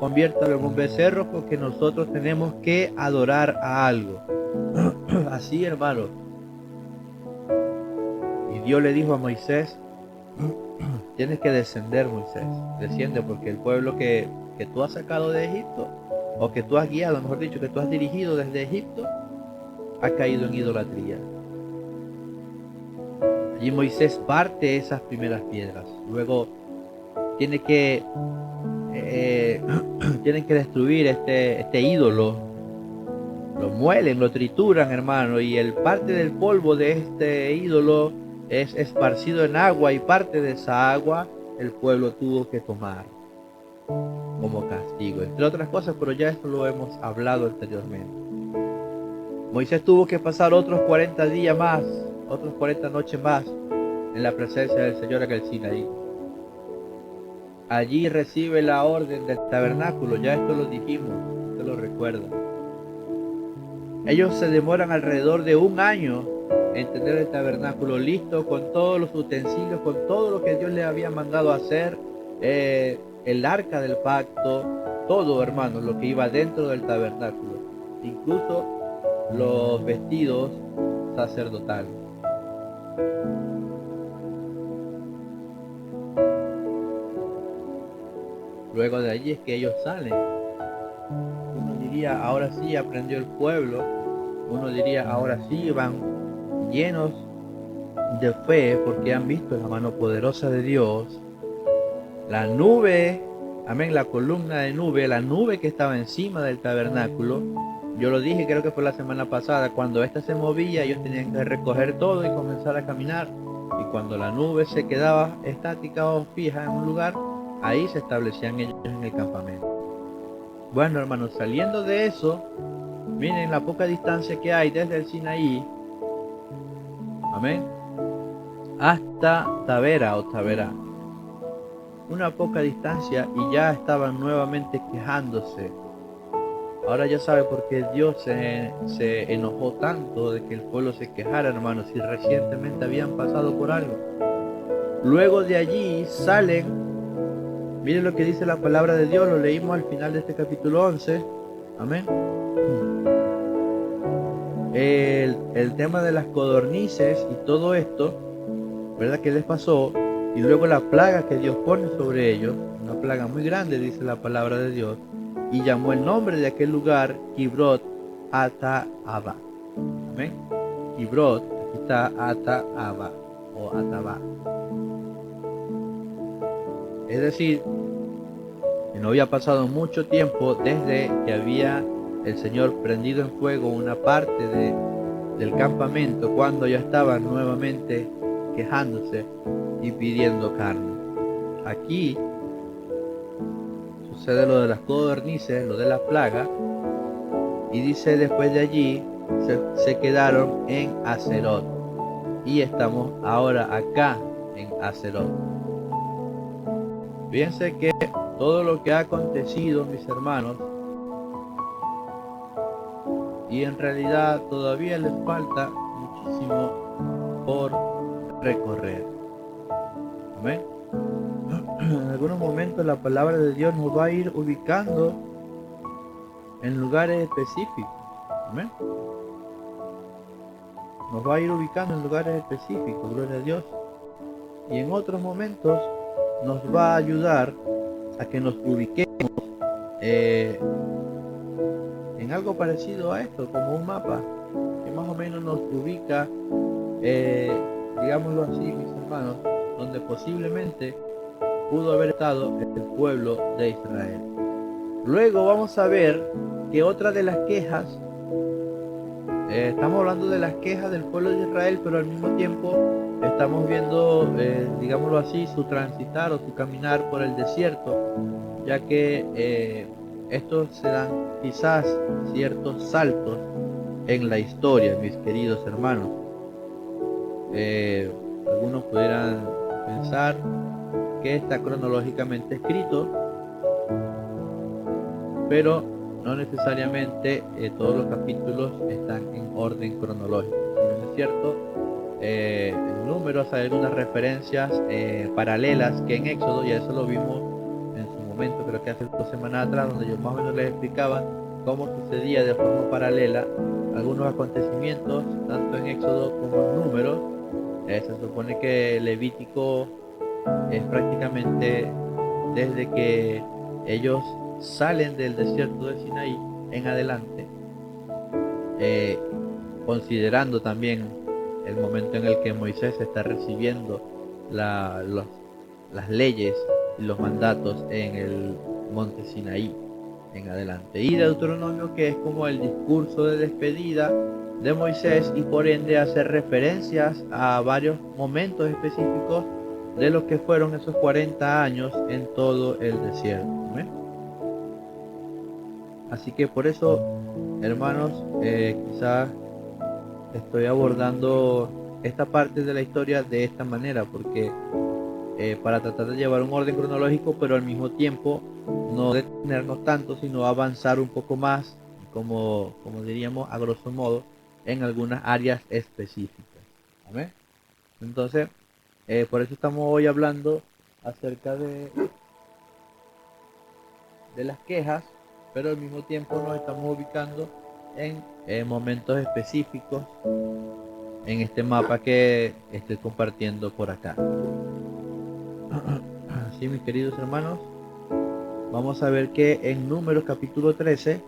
conviértalo en un becerro porque nosotros tenemos que adorar a algo. Así, hermano. Y Dios le dijo a Moisés, tienes que descender, Moisés, desciende, porque el pueblo que tú has sacado de Egipto, o que tú has guiado, mejor dicho, que tú has dirigido desde Egipto, ha caído en idolatría. Allí Moisés parte esas primeras piedras. Luego tiene que tienen que destruir este ídolo. Lo muelen, lo trituran, hermano, y el parte del polvo de este ídolo es esparcido en agua, y parte de esa agua el pueblo tuvo que tomar como castigo, entre otras cosas, pero ya esto lo hemos hablado anteriormente. Moisés tuvo que pasar otros 40 días más, otros 40 noches más en la presencia del Señor en el Sinaí. Allí recibe la orden del tabernáculo, ya esto lo dijimos, usted lo recuerda. Ellos se demoran alrededor de un año en tener el tabernáculo listo, con todos los utensilios, con todo lo que Dios les había mandado hacer, el arca del pacto, todo, hermanos, lo que iba dentro del tabernáculo, incluso los vestidos sacerdotales. Luego de allí es que ellos salen. Uno diría, ahora sí aprendió el pueblo. Uno diría, ahora sí van llenos de fe porque han visto la mano poderosa de Dios. La nube, amén, la columna de nube, la nube que estaba encima del tabernáculo. Yo lo dije, creo que fue la semana pasada, cuando esta se movía, ellos tenían que recoger todo y comenzar a caminar. Y cuando la nube se quedaba estática o fija en un lugar, ahí se establecían ellos en el campamento. Bueno, hermanos, saliendo de eso, miren la poca distancia que hay desde el Sinaí, amén, hasta Tabera o Taberá. Una poca distancia y ya estaban nuevamente quejándose Ahora ya sabe por qué Dios se enojó tanto de que el pueblo se quejara, hermanos, si recientemente habían pasado por algo. Luego de allí salen, miren lo que dice la palabra de Dios, lo leímos al final de este capítulo 11. Amén. El tema de las codornices y todo esto, ¿verdad? Que les pasó, y luego la plaga que Dios pone sobre ellos, una plaga muy grande, dice la palabra de Dios, y llamó el nombre de aquel lugar Kibrot Ata-Aba. Amén. Kibrot, aquí está Ata-Aba o Ataba. Es decir, que no había pasado mucho tiempo desde que había el Señor prendido en fuego una parte del campamento, cuando ya estaban nuevamente quejándose y pidiendo carne. Aquí sucede lo de las codornices, lo de la plaga, y dice después de allí se quedaron en Haserot, y estamos ahora acá en Haserot. Fíjense que todo lo que ha acontecido, mis hermanos, y en realidad todavía les falta muchísimo por recorrer. Amén. En algunos momentos la palabra de Dios nos va a ir ubicando en lugares específicos. Amén. Nos va a ir ubicando en lugares específicos, gloria a Dios. Y en otros momentos nos va a ayudar a que nos ubiquemos en algo parecido a esto, como un mapa que más o menos nos ubica, digámoslo así, mis hermanos, donde posiblemente pudo haber estado el pueblo de Israel. Luego vamos a ver que otra de las quejas, estamos hablando de las quejas del pueblo de Israel, pero al mismo tiempo estamos viendo, digámoslo así, su transitar o su caminar por el desierto, ya que estos se dan quizás ciertos saltos en la historia, mis queridos hermanos. Algunos pudieran pensar que está cronológicamente escrito, pero no necesariamente todos los capítulos están en orden cronológico. ¿No es cierto? En Números hay algunas referencias paralelas que en Éxodo, y eso lo vimos en su momento, creo que hace 2 semanas atrás, donde yo más o menos les explicaba cómo sucedía de forma paralela algunos acontecimientos, tanto en Éxodo como en Números. Se supone que Levítico es prácticamente desde que ellos salen del desierto de Sinaí en adelante, considerando también el momento en el que Moisés está recibiendo las leyes y los mandatos en el monte Sinaí en adelante, y Deuteronomio, que es como el discurso de despedida de Moisés, y por ende hace referencias a varios momentos específicos de lo que fueron esos 40 años en todo el desierto. ¿Eh? Así que por eso, hermanos, quizás estoy abordando esta parte de la historia de esta manera, porque para tratar de llevar un orden cronológico, pero al mismo tiempo no detenernos tanto, sino avanzar un poco más, como diríamos a grosso modo, en algunas áreas específicas. ¿Amén? Entonces, por eso estamos hoy hablando acerca de las quejas, pero al mismo tiempo nos estamos ubicando en momentos específicos en este mapa que estoy compartiendo por acá. Así, mis queridos hermanos, vamos a ver que en Números capítulo 13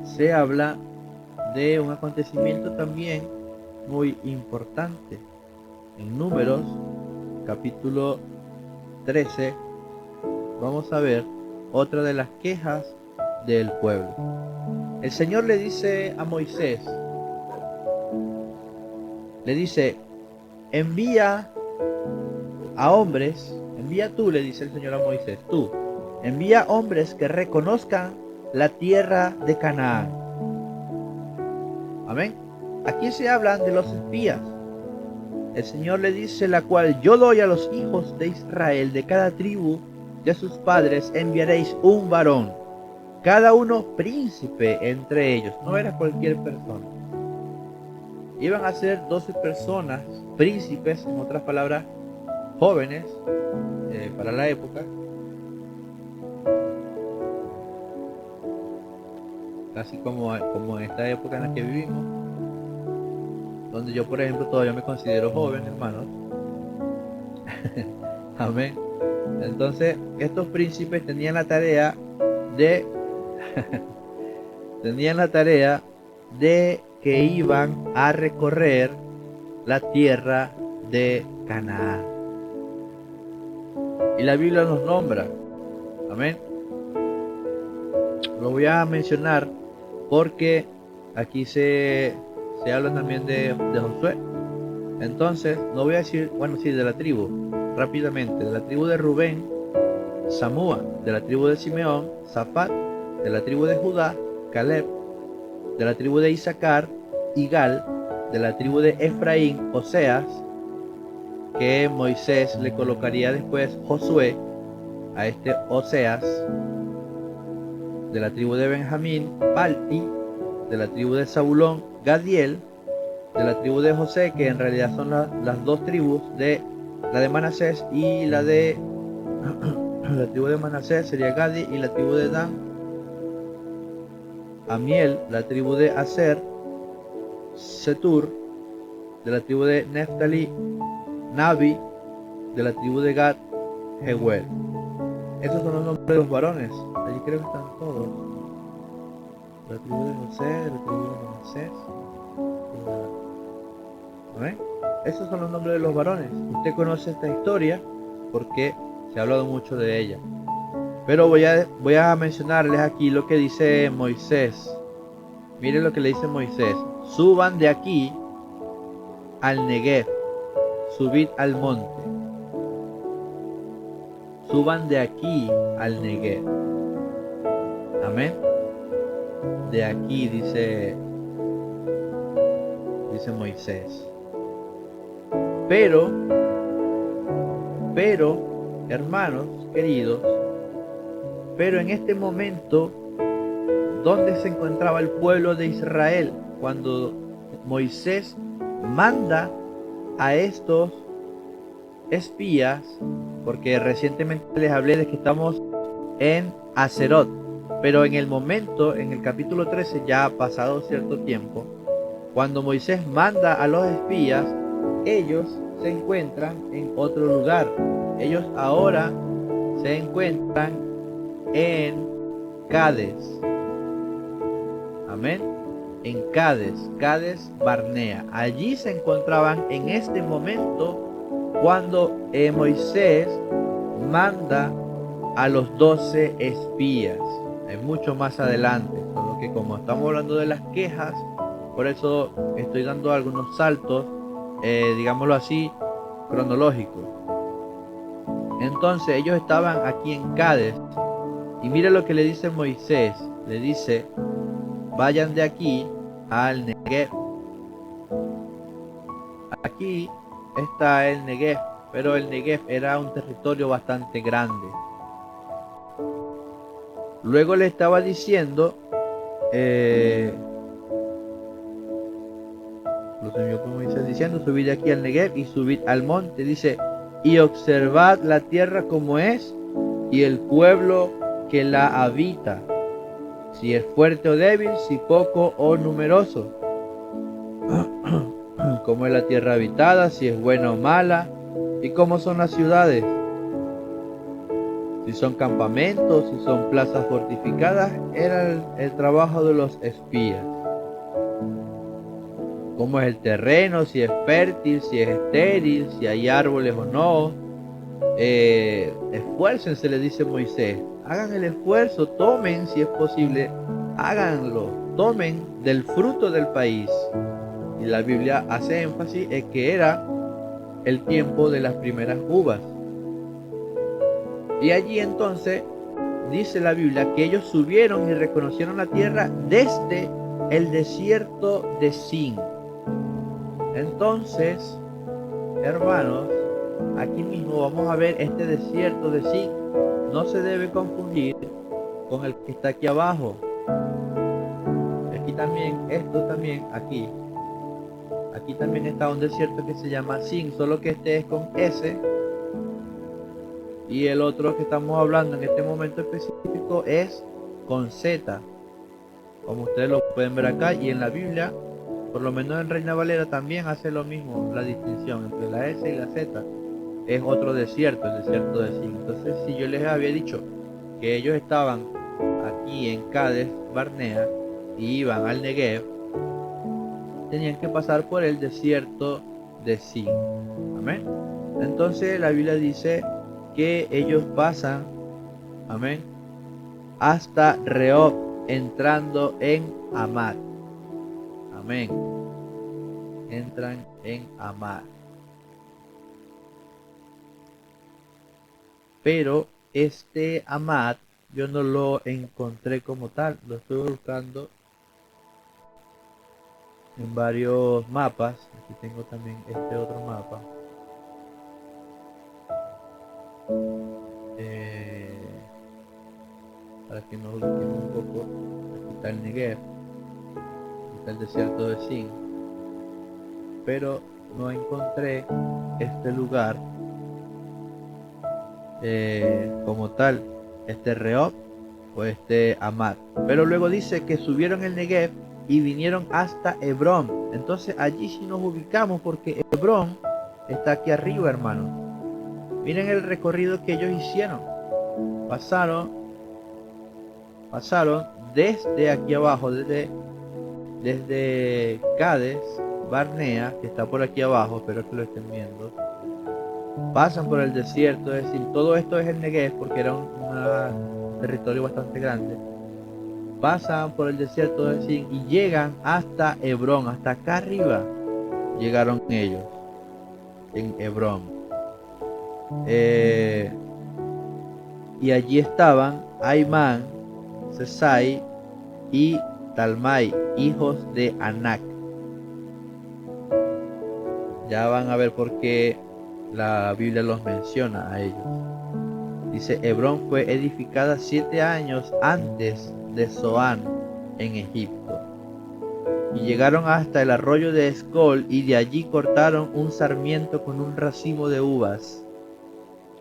se habla de un acontecimiento también muy importante. En Números capítulo 13 vamos a ver otra de las quejas del pueblo. El Señor le dice a Moisés, le dice: envía a hombres, envía tú, le dice el Señor a Moisés, tú, envía hombres que reconozcan la tierra de Canaán. Amén. Aquí se hablan de los espías. El Señor le dice: la cual yo doy a los hijos de Israel, de cada tribu de sus padres enviaréis un varón. cada uno príncipe entre ellos, no era cualquier persona. Iban a ser 12 personas, príncipes, en otras palabras, jóvenes para la época, casi como en esta época en la que vivimos, donde yo, por ejemplo, todavía me considero joven, hermanos. Amén. Entonces, estos príncipes tenían la tarea de que iban a recorrer la tierra de Canaán. Y la Biblia nos nombra. Amén. Lo voy a mencionar porque aquí se habla también de Josué. Entonces, no voy a decir, bueno, sí, de la tribu, rápidamente. De la tribu de Rubén, Samúa. De la tribu de Simeón, Zafat. De la tribu de Judá, Caleb. De la tribu de Isaacar, Igal. De la tribu de Efraín, Oseas, que Moisés le colocaría después Josué a este Oseas. De la tribu de Benjamín, Palti. De la tribu de Zabulón, Gadiel. De la tribu de José, que en realidad son las dos tribus, la de Manasés y la de la tribu de Manasés sería Gadi, y la tribu de Dan, Amiel. La tribu de Aser, Setur. De la tribu de Neftali, Nabi. De la tribu de Gad, Jehuel. Esos son los nombres de los varones. Allí creo que están todos. La tribu de José, la tribu de Manasés. ¿Ven? Esos son los nombres de los varones. Usted conoce esta historia porque se ha hablado mucho de ella. Pero voy a mencionarles aquí lo que dice Moisés. Miren lo que le dice Moisés. Suban de aquí al Negev. Subid al monte. Suban de aquí al Negev. Amén. De aquí dice Moisés. Pero, hermanos queridos, pero en este momento, ¿dónde se encontraba el pueblo de Israel cuando Moisés manda a estos espías? Porque recientemente les hablé de que estamos en Aserot, pero en el momento, en el capítulo 13, ya ha pasado cierto tiempo, cuando Moisés manda a los espías, ellos se encuentran en otro lugar. Ellos ahora se encuentran en Cades. Amén. En Cades Barnea. Allí se encontraban en este momento cuando Moisés manda a los 12 espías. Es mucho más adelante, solo que como estamos hablando de las quejas, por eso estoy dando algunos saltos, digámoslo así, cronológicos. Entonces ellos estaban aquí en Cades, y mire lo que le dice Moisés. Le dice: vayan de aquí al Negev. Aquí está el Negev, pero el Negev era un territorio bastante grande. Luego le estaba diciendo, lo envió por Moisés diciendo: subid aquí al Negev y subid al monte. Dice: y observad la tierra como es, y el pueblo que la habita, si es fuerte o débil, si poco o numeroso, cómo es la tierra habitada, si es buena o mala, y cómo son las ciudades, si son campamentos, si son plazas fortificadas. Era el trabajo de los espías. Cómo es el terreno, si es fértil, si es estéril, si hay árboles o no. Esfuércense, le dice Moisés. Hagan el esfuerzo, tomen, si es posible, háganlo, tomen del fruto del país. Y la Biblia hace énfasis en que era el tiempo de las primeras uvas. Y allí entonces dice la Biblia que ellos subieron y reconocieron la tierra desde el desierto de Sin. Entonces, hermanos, aquí mismo vamos a ver este desierto de Sin. No se debe confundir con el que está aquí abajo. Aquí también, esto también, aquí también está un desierto que se llama Sin, solo que este es con S, y el otro que estamos hablando en este momento específico es con Z, como ustedes lo pueden ver acá. Y en la Biblia, por lo menos en Reina Valera, también hace lo mismo, la distinción entre la S y la Z. Es otro desierto, el desierto de Sin. Entonces, si yo les había dicho que ellos estaban aquí en Cades Barnea y iban al Negev, tenían que pasar por el desierto de Sin. Amén. Entonces la Biblia dice que ellos pasan, amén, hasta Rehob, entrando en Amad. Amén. Entran en Amad. Pero este Amad yo no lo encontré como tal, lo estoy buscando en varios mapas. Aquí tengo también este otro mapa. Para que nos ubiquemos un poco, aquí está el Negev, aquí está el desierto de Sin, pero no encontré este lugar como tal, este Rehob o este Amad. Pero luego dice que subieron el Negev y vinieron hasta Hebrón. Entonces allí sí nos ubicamos, porque Hebrón está aquí arriba, hermanos. Miren el recorrido que ellos hicieron. Pasaron desde aquí abajo, desde Cades Barnea, que está por aquí abajo, espero que lo estén viendo. Pasan por el desierto, es decir, todo esto es el Negev, porque era un territorio bastante grande. Pasan por el desierto de Sin y llegan hasta Hebrón, hasta acá arriba llegaron ellos, en Hebrón. Y allí estaban Aimán, Sesai y Talmai, hijos de Anac. Ya van a ver por qué la Biblia los menciona a ellos. Dice: Hebrón fue edificada 7 años antes de Zoán en Egipto. Y llegaron hasta el arroyo de Escol, y de allí cortaron un sarmiento con un racimo de uvas.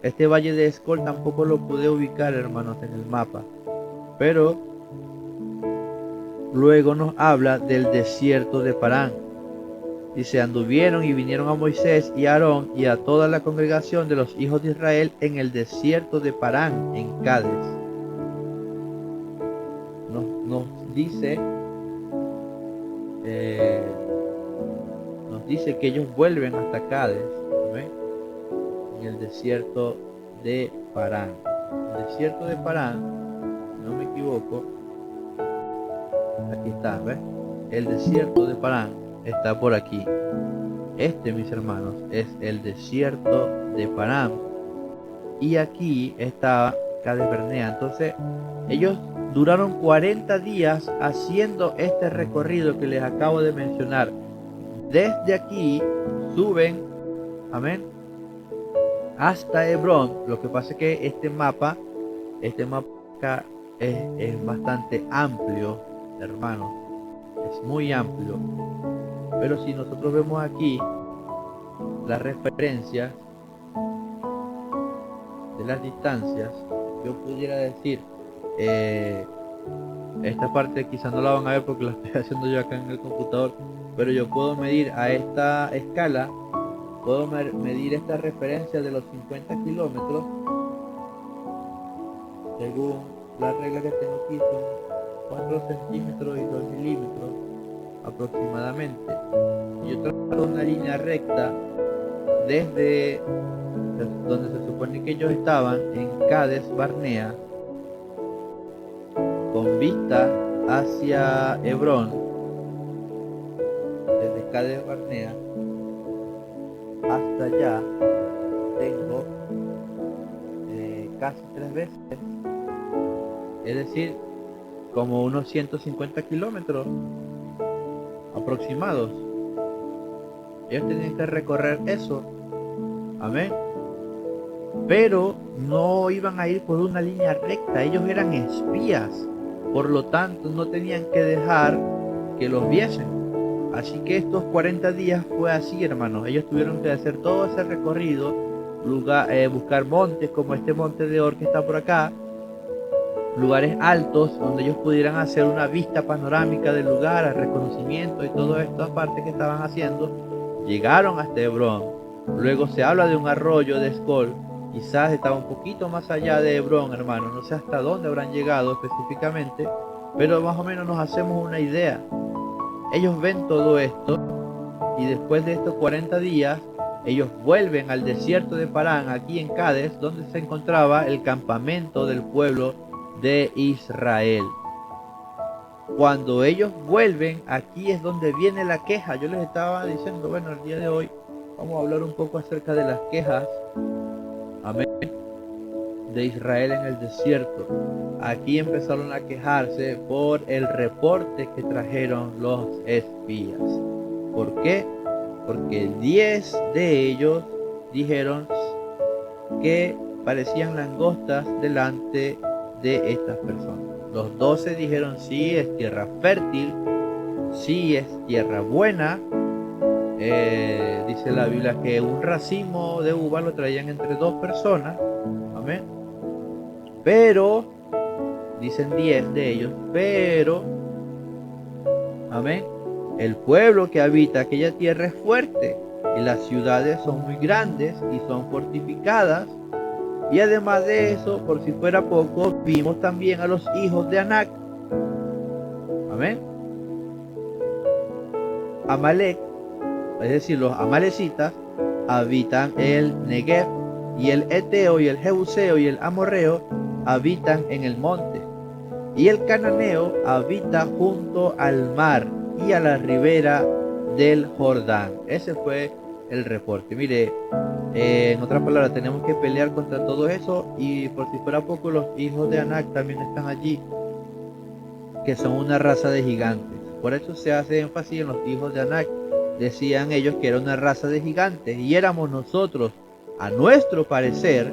Este valle de Escol tampoco lo pude ubicar, hermanos, en el mapa, pero luego nos habla del desierto de Parán. Dice: anduvieron y vinieron a Moisés y a Aarón y a toda la congregación de los hijos de Israel en el desierto de Parán, en Cades. Nos dice que ellos vuelven hasta Cades, ¿ven? En el desierto de Parán. El desierto de Parán, si no me equivoco, aquí está, ¿ves? El desierto de Parán está por aquí. Este, mis hermanos, es el desierto de Parán. Y aquí está Cades Barnea. Entonces, ellos duraron 40 días haciendo este recorrido que les acabo de mencionar. Desde aquí suben, amén, hasta Hebrón. Lo que pasa es que este mapa es bastante amplio, hermanos. Es muy amplio. Pero si nosotros vemos aquí las referencias de las distancias, yo pudiera decir, esta parte quizás no la van a ver porque la estoy haciendo yo acá en el computador, pero yo puedo medir a esta escala, puedo medir esta referencia de los 50 kilómetros, según la regla que tengo aquí, son 4 centímetros y 2 milímetros aproximadamente. Y yo trazo una línea recta desde donde se supone que ellos estaban, en Cades Barnea, con vista hacia Hebrón. Desde Cades Barnea hasta allá tengo casi 3 veces, es decir, como unos 150 kilómetros aproximados. Ellos tenían que recorrer eso, amén, pero no iban a ir por una línea recta, ellos eran espías, por lo tanto no tenían que dejar que los viesen. Así que estos 40 días fue así, hermanos. Ellos tuvieron que hacer todo ese recorrido, buscar montes como este monte de Or que está por acá, lugares altos donde ellos pudieran hacer una vista panorámica del lugar, el reconocimiento y todas estas partes que estaban haciendo. Llegaron hasta Hebrón. Luego se habla de un arroyo de Escol. Quizás estaba un poquito más allá de Hebrón, hermano. No sé hasta dónde habrán llegado específicamente, pero más o menos nos hacemos una idea. Ellos ven todo esto y después de estos 40 días, ellos vuelven al desierto de Parán, aquí en Cades, donde se encontraba el campamento del pueblo de Israel. Cuando ellos vuelven, aquí es donde viene la queja. Yo les estaba diciendo, bueno, el día de hoy vamos a hablar un poco acerca de las quejas, amén, de Israel en el desierto. Aquí empezaron a quejarse por el reporte que trajeron los espías. ¿Por qué? Porque 10 de ellos dijeron que parecían langostas delante de estas personas. Los 12 dijeron sí, es tierra fértil, sí, es tierra buena. Dice la Biblia que un racimo de uva lo traían entre 2 personas. Amén. Pero, dicen 10 de ellos, pero, amén, el pueblo que habita aquella tierra es fuerte y las ciudades son muy grandes y son fortificadas. Y además de eso, por si fuera poco, vimos también a los hijos de Anac. Amén. Amalek, es decir, los amalecitas, habitan el Negev, y el Eteo y el Jebuseo y el Amorreo habitan en el monte, y el Cananeo habita junto al mar y a la ribera del Jordán. Ese fue el reporte. Mire, en otras palabras, tenemos que pelear contra todo eso, y por si fuera poco, los hijos de Anac también están allí, que son una raza de gigantes. Por eso se hace énfasis en los hijos de Anac. Decían ellos que era una raza de gigantes, y éramos nosotros, a nuestro parecer,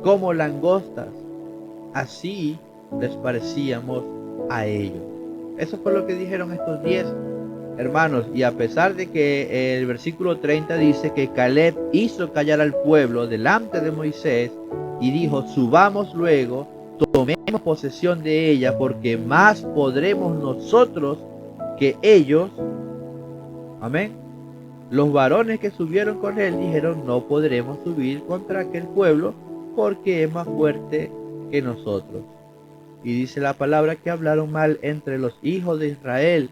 como langostas. Así les parecíamos a ellos. Eso fue lo que dijeron estos 10 hermanos. Y a pesar de que el versículo 30 dice que Caleb hizo callar al pueblo delante de Moisés y dijo: subamos luego, tomemos posesión de ella, porque más podremos nosotros que ellos. Amén. Los varones que subieron con él dijeron: no podremos subir contra aquel pueblo, porque es más fuerte que nosotros. Y dice la palabra que hablaron mal entre los hijos de Israel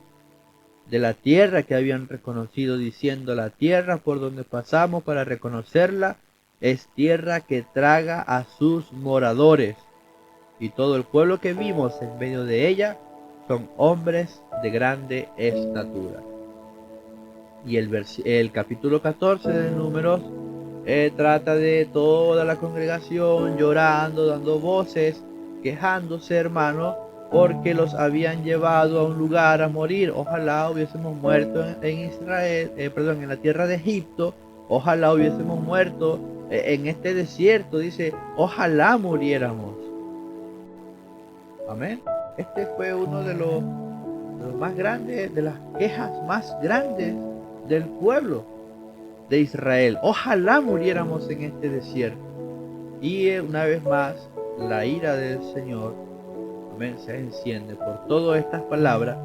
de la tierra que habían reconocido, diciendo: la tierra por donde pasamos para reconocerla es tierra que traga a sus moradores, y todo el pueblo que vimos en medio de ella son hombres de grande estatura. Y el capítulo 14 de Números trata de toda la congregación llorando, dando voces, quejándose, hermanos, porque los habían llevado a un lugar a morir. Ojalá hubiésemos muerto en Israel, en la tierra de Egipto. Ojalá hubiésemos muerto en este desierto. Dice: ojalá muriéramos. Amén. Este fue uno de los más grandes, de las quejas más grandes del pueblo de Israel. Ojalá muriéramos en este desierto. Y una vez más, la ira del Señor, amén, se enciende por todas estas palabras,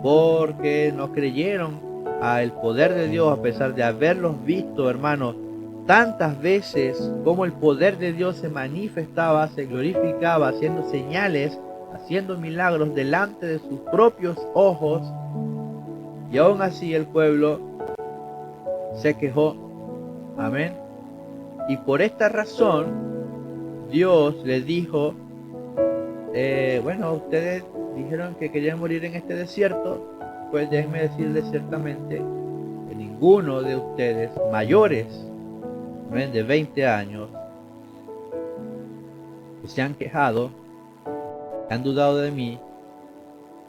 porque no creyeron al poder de Dios, a pesar de haberlos visto, hermanos, tantas veces como el poder de Dios se manifestaba, se glorificaba, haciendo señales, haciendo milagros delante de sus propios ojos. Y aún así el pueblo se quejó. Amén. Y por esta razón Dios les dijo: bueno, ustedes dijeron que querían morir en este desierto, pues déjenme decirles ciertamente que ninguno de ustedes mayores, amén, de 20 años que se han quejado, que han dudado de mí,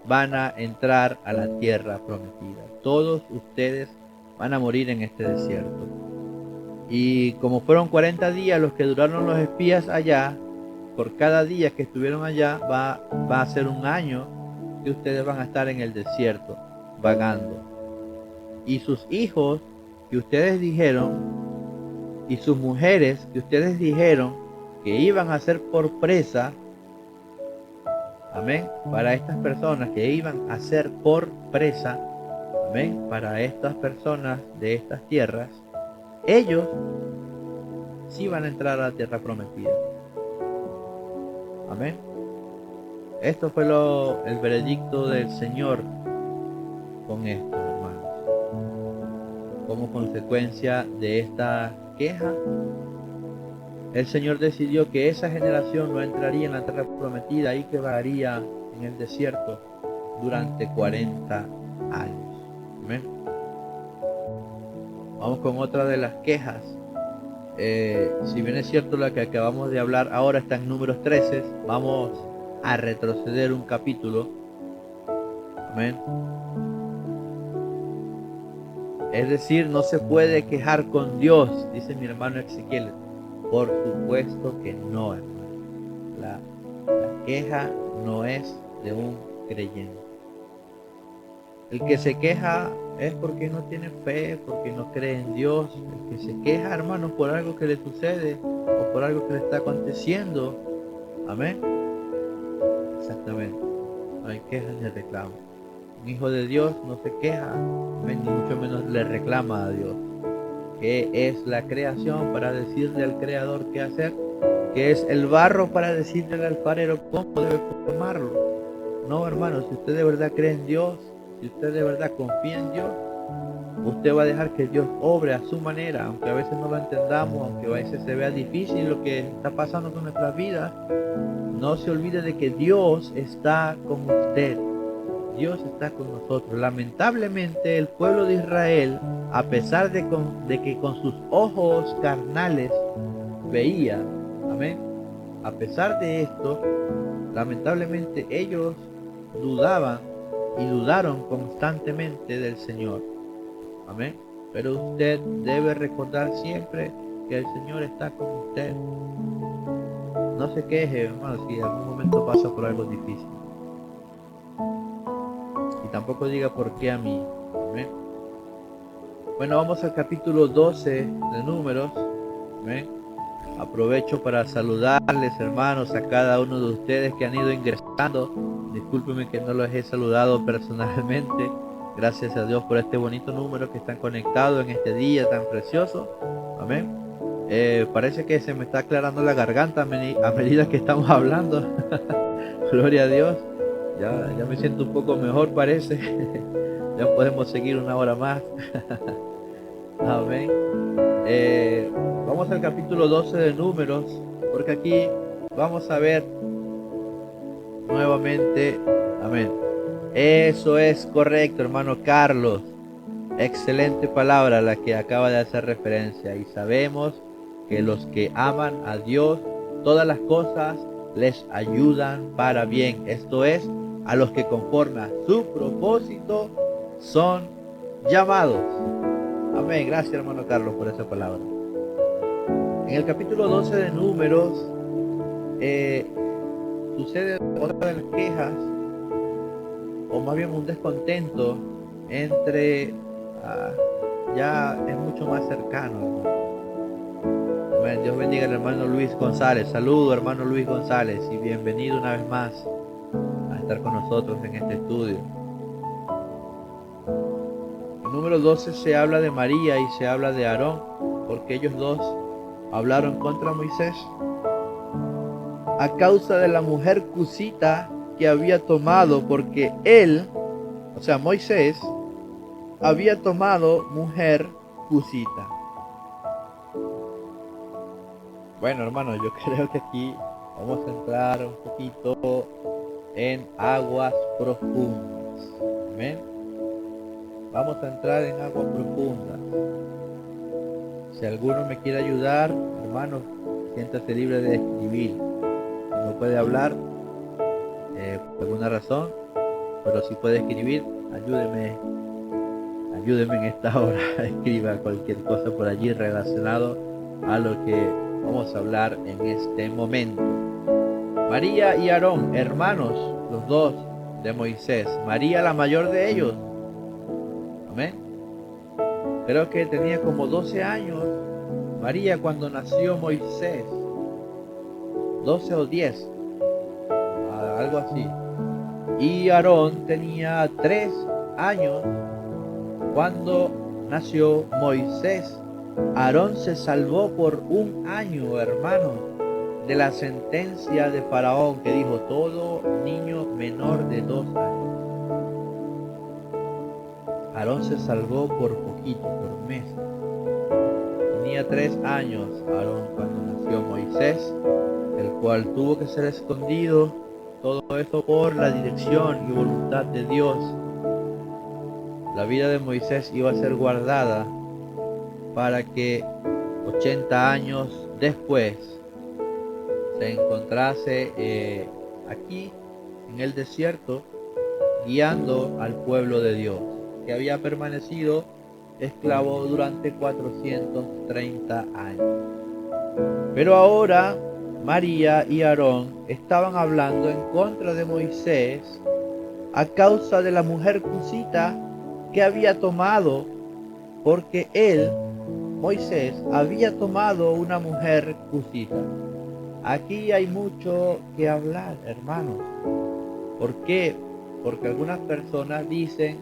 van a entrar a la tierra prometida. Todos ustedes van a morir en este desierto. Y como fueron 40 días los que duraron los espías allá, por cada día que estuvieron allá va a ser un año que ustedes van a estar en el desierto, vagando. Y sus hijos que ustedes dijeron, y sus mujeres que ustedes dijeron que iban a ser por presa, amén, para estas personas que iban a ser por presa, amén, para estas personas de estas tierras, ellos sí van a entrar a la tierra prometida. Amén. Esto fue el veredicto del Señor con esto, hermanos. Como consecuencia de esta queja, el Señor decidió que esa generación no entraría en la tierra prometida y que vagaría en el desierto durante 40 años. Amén. Vamos con otra de las quejas. Si bien es cierto la que acabamos de hablar ahora está en Números 13, vamos a retroceder un capítulo. Amén. Es decir, no se puede quejar con Dios, dice mi hermano Ezequiel. Por supuesto que no, hermano. La queja no es de un creyente. El que se queja es porque no tiene fe, porque no cree en Dios. El que se queja, hermano, por algo que le sucede o por algo que le está aconteciendo. Amén. Exactamente. No hay quejas ni reclamos. Un hijo de Dios no se queja, ni mucho menos le reclama a Dios. Que es la creación para decirle al creador qué hacer, que es el barro para decirle al alfarero cómo debe formarlo. No, hermano, si usted de verdad cree en Dios, si usted de verdad confía en Dios, usted va a dejar que Dios obre a su manera, aunque a veces no lo entendamos, aunque a veces se vea difícil lo que está pasando con nuestras vidas. No se olvide de que Dios está con usted. Dios está con nosotros. Lamentablemente el pueblo de Israel, a pesar de que con sus ojos carnales veía, amén, a pesar de esto, lamentablemente ellos dudaban y dudaron constantemente del Señor. Amén. Pero usted debe recordar siempre que el Señor está con usted. No se queje, hermano, si en algún momento pasa por algo difícil. Y tampoco diga por qué a mí. Amén. Bueno, vamos al capítulo 12 de Números. Amén. Aprovecho para saludarles, hermanos, a cada uno de ustedes que han ido ingresando. Discúlpenme que no los he saludado personalmente. Gracias a Dios por este bonito número que están conectados en este día tan precioso. Amén. Parece que se me está aclarando la garganta a medida que estamos hablando. Gloria a Dios. Ya me siento un poco mejor, parece. Ya podemos seguir una hora más. Amén. Vamos al capítulo 12 de Números, porque aquí vamos a ver nuevamente. Amén. Eso es correcto, hermano Carlos. Excelente palabra la que acaba de hacer referencia. Y sabemos que los que aman a Dios, todas las cosas les ayudan para bien. Esto es, a los que conforme a su propósito son llamados. Amén. Gracias, hermano Carlos, por esa palabra. En el capítulo 12 de Números sucede otra de las quejas, o más bien un descontento entre ya es mucho más cercano, hermano. Amén. Dios bendiga al hermano Luis González. Saludo, hermano Luis González, y bienvenido una vez más a estar con nosotros en este estudio. En número 12 se habla de María y se habla de Aarón, porque ellos dos hablaron contra Moisés a causa de la mujer cusita que había tomado, porque él, o sea Moisés, había tomado mujer cusita. Bueno, hermano, yo creo que aquí vamos a entrar un poquito en aguas profundas. Amén. Vamos a entrar en aguas profundas. Si alguno me quiere ayudar, hermano, siéntase libre de escribir. Si no puede hablar por alguna razón, pero si puede escribir, ayúdeme a ayúdeme en esta hora, escriba cualquier cosa por allí relacionado a lo que vamos a hablar en este momento. María y Aarón, hermanos, los dos de Moisés. María, la mayor de ellos. Amén. Creo que tenía como 12 años María cuando nació Moisés. 12 o 10, algo así. Y Aarón tenía 3 años cuando nació Moisés. Aarón se salvó por 1 año, hermanos, de la sentencia de Faraón que dijo: todo niño menor de 2 años. Aarón se salvó por poquito, por meses. Tenía 3 años Aarón cuando nació Moisés, el cual tuvo que ser escondido. Todo esto por la dirección y voluntad de Dios. La vida de Moisés iba a ser guardada para que 80 años después se encontrase aquí en el desierto guiando al pueblo de Dios, que había permanecido esclavo durante 430 años. Pero ahora María y Aarón estaban hablando en contra de Moisés a causa de la mujer cusita que había tomado, porque él, Moisés, había tomado una mujer cusita. Aquí hay mucho que hablar, hermanos. ¿Por qué? Porque algunas personas dicen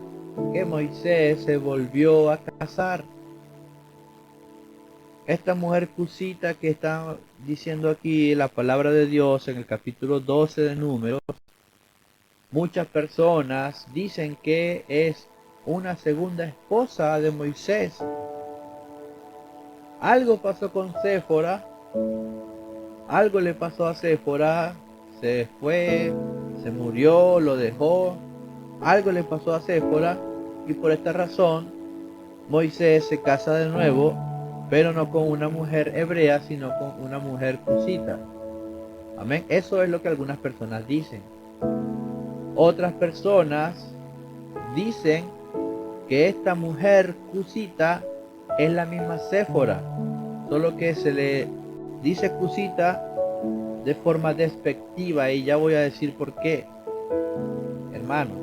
que Moisés se volvió a casar. Esta mujer cusita que está diciendo aquí la palabra de Dios en el capítulo 12 de Números, muchas personas dicen que es una segunda esposa de Moisés. Algo pasó con Séfora, algo le pasó a Séfora, se fue, se murió, lo dejó, algo le pasó a Séfora y por esta razón Moisés se casa de nuevo, pero no con una mujer hebrea, sino con una mujer cusita. Amén. Eso es lo que algunas personas dicen. Otras personas dicen que esta mujer cusita es la misma Séfora, solo que se le dice cusita de forma despectiva, y ya voy a decir por qué. Hermanos,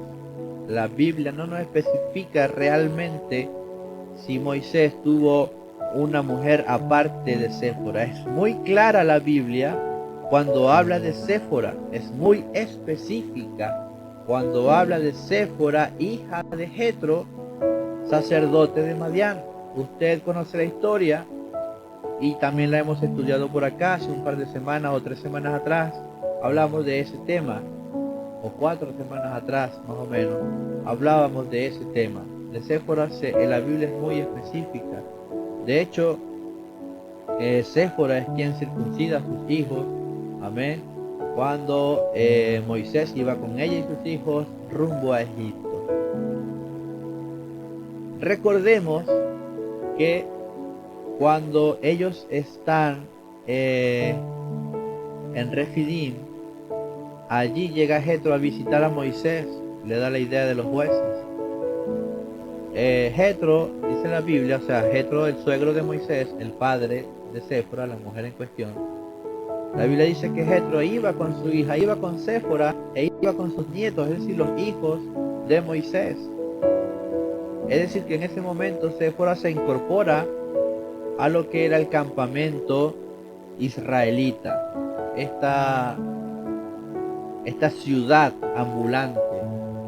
la Biblia no nos especifica realmente si Moisés tuvo una mujer aparte de Séfora. Es muy clara la Biblia cuando habla de Séfora, es muy específica cuando habla de Séfora, hija de Jetro, sacerdote de Madián. Usted conoce la historia y también la hemos estudiado por acá hace un par de semanas o 3 semanas atrás. Hablamos de ese tema, o 4 semanas atrás más o menos, hablábamos de ese tema. De Séfora en la Biblia es muy específica. De hecho, Séfora es quien circuncida a sus hijos, amén, cuando Moisés iba con ella y sus hijos rumbo a Egipto. Recordemos que cuando ellos están en Refidim, allí llega Jetro a visitar a Moisés, le da la idea de los jueces. Jetro, dice la Biblia, o sea, Jetro, el suegro de Moisés, el padre de Séfora, la mujer en cuestión. La Biblia dice que Jetro iba con su hija, iba con Séfora e iba con sus nietos, es decir, los hijos de Moisés. Es decir, que en ese momento Séfora se incorpora a lo que era el campamento israelita, esta ciudad ambulante,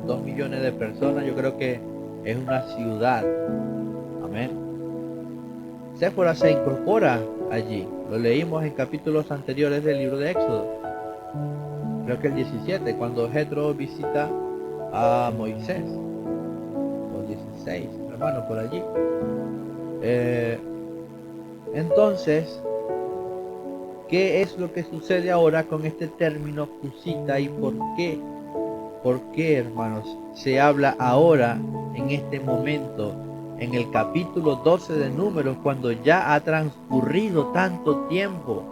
2 millones de personas. Yo creo que es una ciudad. Amén. Séfora se incorpora allí. Lo leímos en capítulos anteriores del libro de Éxodo. Creo que el 17, cuando Jetro visita a Moisés. O 16, hermano, por allí. Entonces, ¿qué es lo que sucede ahora con este término cusita y por qué? ¿Por qué, hermanos, se habla ahora, en este momento, en el capítulo 12 de Números, cuando ya ha transcurrido tanto tiempo?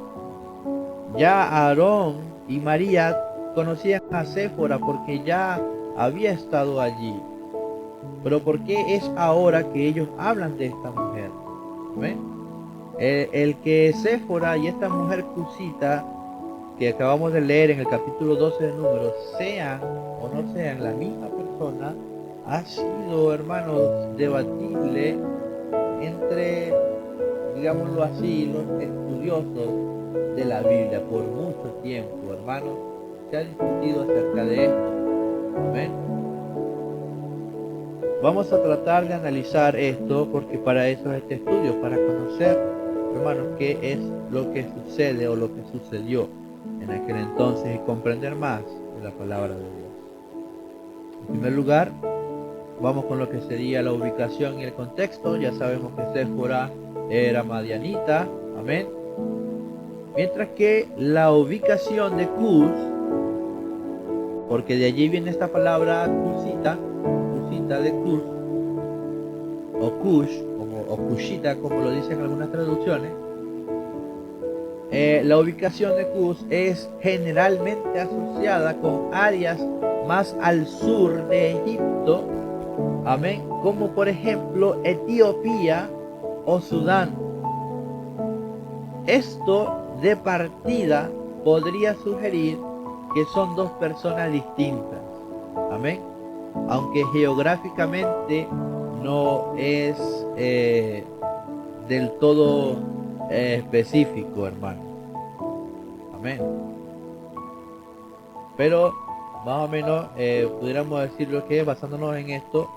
Ya Aarón y María conocían a Séfora porque ya había estado allí. Pero ¿por qué es ahora que ellos hablan de esta mujer? ¿Ven? El que Séfora y esta mujer cusita que acabamos de leer en el capítulo 12 de Números sean o no sean la misma persona, ha sido, hermanos, debatible entre, digámoslo así, los estudiosos de la Biblia por mucho tiempo, hermanos. Se ha discutido acerca de esto. ¿Ven? Vamos a tratar de analizar esto porque para eso es este estudio, para conocer, hermanos, qué es lo que sucede o lo que sucedió en aquel entonces y comprender más de la palabra de Dios. En primer lugar, vamos con lo que sería la ubicación y el contexto. Ya sabemos que Séfora era madianita, amén. Mientras que la ubicación de Cus, porque de allí viene esta palabra cusita de Cus, o Cush, o Cushita, como lo dicen algunas traducciones. La ubicación de Cus es generalmente asociada con áreas más al sur de Egipto, amén, como por ejemplo Etiopía o Sudán. Esto de partida podría sugerir que son dos personas distintas, amén, aunque geográficamente no es del todo específico, hermano. Amén. Pero más o menos pudiéramos decirlo que basándonos en esto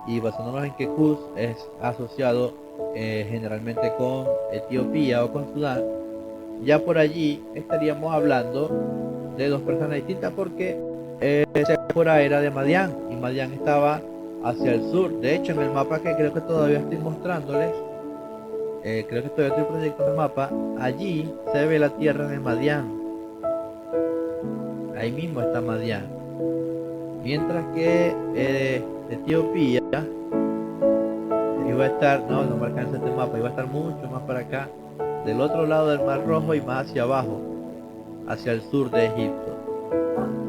y basándonos en que Cus es asociado generalmente con Etiopía o con Sudán, ya por allí estaríamos hablando de dos personas distintas porque Séfora era de Madián y Madián estaba hacia el sur. De hecho, en el mapa que creo que todavía estoy mostrándoles, creo que todavía estoy proyectando el mapa, allí se ve la tierra de Madián. Ahí mismo está Madián. Mientras que Etiopía iba a estar, no me alcanza este mapa, iba a estar mucho más para acá, del otro lado del Mar Rojo y más hacia abajo, hacia el sur de Egipto,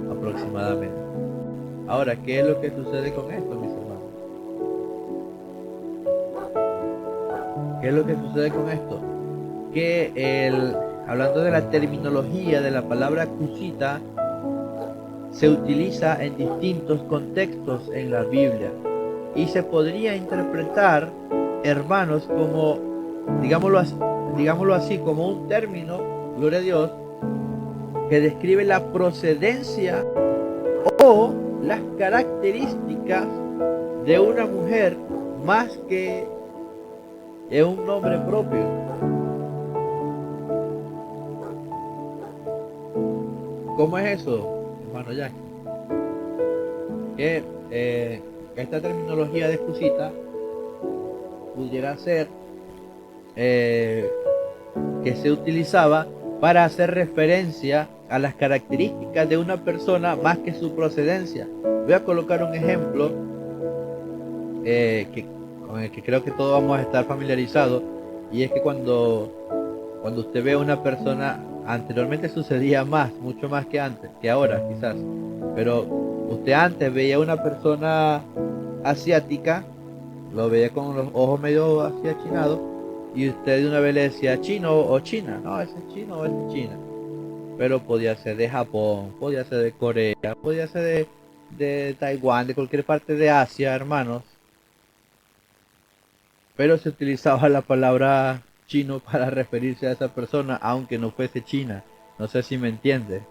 aproximadamente. Ahora, ¿qué es lo que sucede con esto, mis hermanos? ¿Qué es lo que sucede con esto? Que hablando de la terminología de la palabra cusita, se utiliza en distintos contextos en la Biblia y se podría interpretar, hermanos, como, digámoslo así, como un término, gloria a Dios, que describe la procedencia o las características de una mujer más que un nombre propio. ¿Cómo es eso, hermano Jack? Que esta terminología de cusita pudiera ser que se utilizaba para hacer referencia a las características de una persona más que su procedencia. Voy a colocar un ejemplo con el que creo que todos vamos a estar familiarizados, y es que cuando usted ve a una persona, anteriormente sucedía más, mucho más que antes, que ahora quizás, pero usted antes veía a una persona asiática, lo veía con los ojos medio así achinados, y usted de una vez le decía chino o china, no, ese es chino o ese es china. Pero podía ser de Japón, podía ser de Corea, podía ser de Taiwán, de cualquier parte de Asia, hermanos. Pero se utilizaba la palabra chino para referirse a esa persona, aunque no fuese china. No sé si me entiende.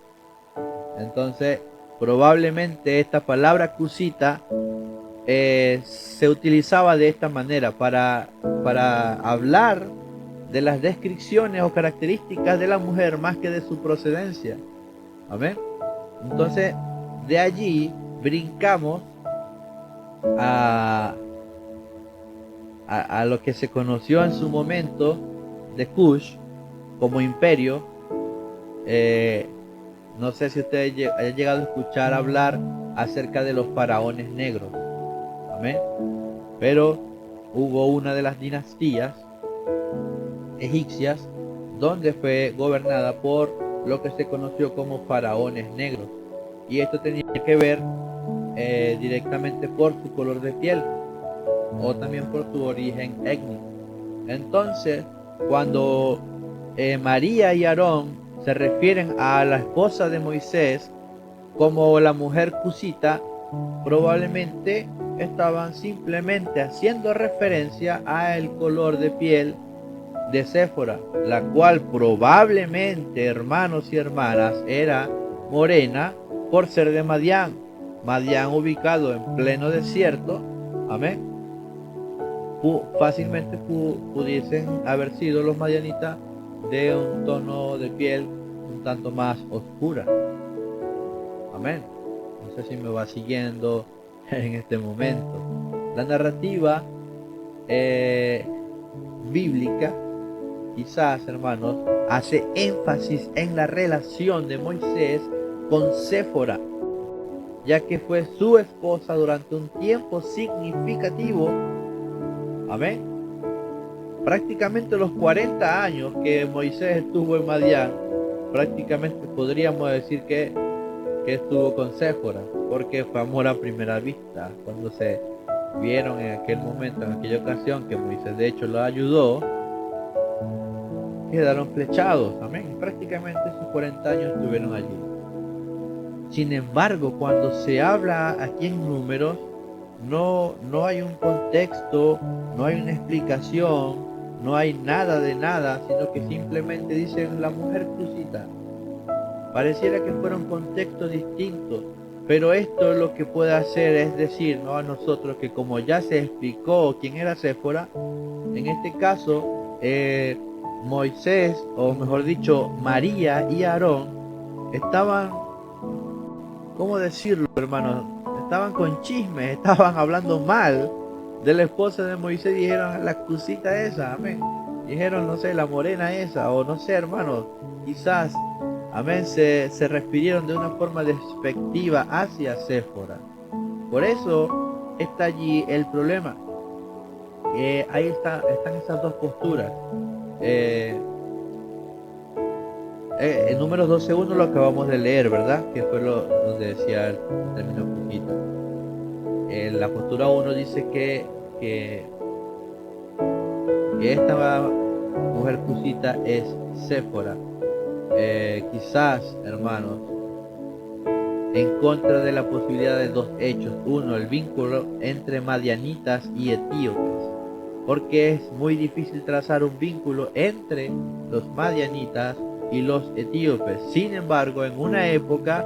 Entonces, probablemente esta palabra cusita se utilizaba de esta manera para hablar de las descripciones o características de la mujer más que de su procedencia. Amén. Entonces, de allí brincamos a lo que se conoció en su momento de Kush como imperio. No sé si usted haya llegado a escuchar hablar acerca de los faraones negros. Amén. Pero hubo una de las dinastías egipcias donde fue gobernada por lo que se conoció como faraones negros, y esto tenía que ver directamente por su color de piel o también por su origen étnico. Entonces, cuando María y Aarón se refieren a la esposa de Moisés como la mujer cusita, probablemente estaban simplemente haciendo referencia al color de piel de Séfora, la cual probablemente, hermanos y hermanas, era morena por ser de Madián. Madián, ubicado en pleno desierto, amén, fácilmente pudiesen haber sido los madianitas de un tono de piel un tanto más oscura. Amén. No sé si me va siguiendo en este momento. La narrativa bíblica, quizás, hermanos, hace énfasis en la relación de Moisés con Séfora, ya que fue su esposa durante un tiempo significativo. Amén. Prácticamente los 40 años que Moisés estuvo en Madián, prácticamente podríamos decir que estuvo con Séfora, porque fue amor a primera vista. Cuando se vieron en aquel momento, en aquella ocasión que Moisés de hecho lo ayudó, quedaron flechados. Amén. Prácticamente esos 40 años estuvieron allí. Sin embargo, cuando se habla aquí en números, no hay un contexto, no hay una explicación, no hay nada de nada, sino que simplemente dicen la mujer cusita. Pareciera que fuera un contexto distinto, pero esto lo que puede hacer es decir, ¿no?, a nosotros que como ya se explicó quién era Séfora, en este caso Moisés, o mejor dicho, María y Aarón estaban, ¿cómo decirlo, hermanos? Estaban con chismes, estaban hablando mal de la esposa de Moisés. Dijeron la cusita esa, amén. Dijeron, no sé, la morena esa, o no sé, hermanos, quizás, amén, se refirieron de una forma despectiva hacia Séfora. Por eso está allí el problema. Ahí están esas dos posturas. En números 12:1 lo acabamos de leer, ¿verdad? Que fue donde decía el término cusita. En la postura 1 dice que esta mujer cusita es Séfora. Quizás, hermanos, en contra de la posibilidad de dos hechos. Uno, el vínculo entre madianitas y etíopes, porque es muy difícil trazar un vínculo entre los madianitas y los etíopes. Sin embargo, en una época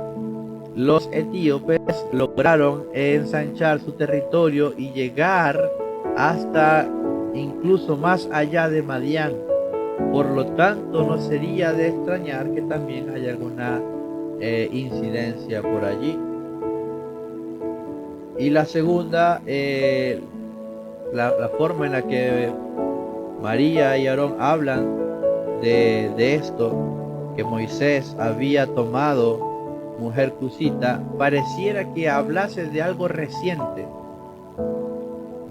los etíopes lograron ensanchar su territorio y llegar hasta incluso más allá de Madián. Por lo tanto, no sería de extrañar que también haya alguna incidencia por allí. Y la segunda, la forma en la que María y Aarón hablan de esto, que Moisés había tomado mujer cusita, pareciera que hablase de algo reciente,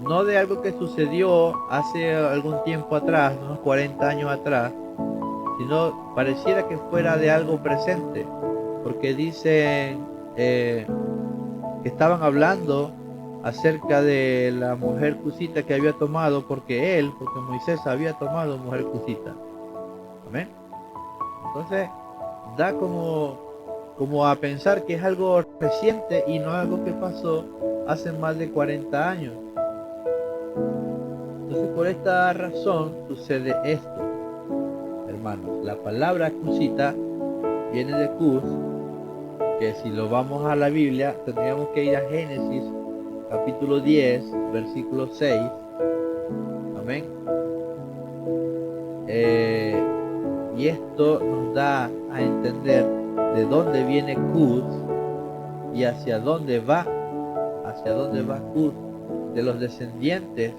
no de algo que sucedió hace algún tiempo atrás, unos 40 años atrás, sino pareciera que fuera de algo presente, porque dicen que estaban hablando acerca de la mujer cusita que había tomado, porque Moisés había tomado mujer cusita. Amén. Entonces da como a pensar que es algo reciente y no algo que pasó hace más de 40 años. Entonces, por esta razón sucede esto, hermanos. La palabra cusita viene de cus, que si lo vamos a la Biblia tendríamos que ir a Génesis capítulo 10 versículo 6. Amén. Y esto nos da a entender de dónde viene Cus y hacia dónde va Cus, de los descendientes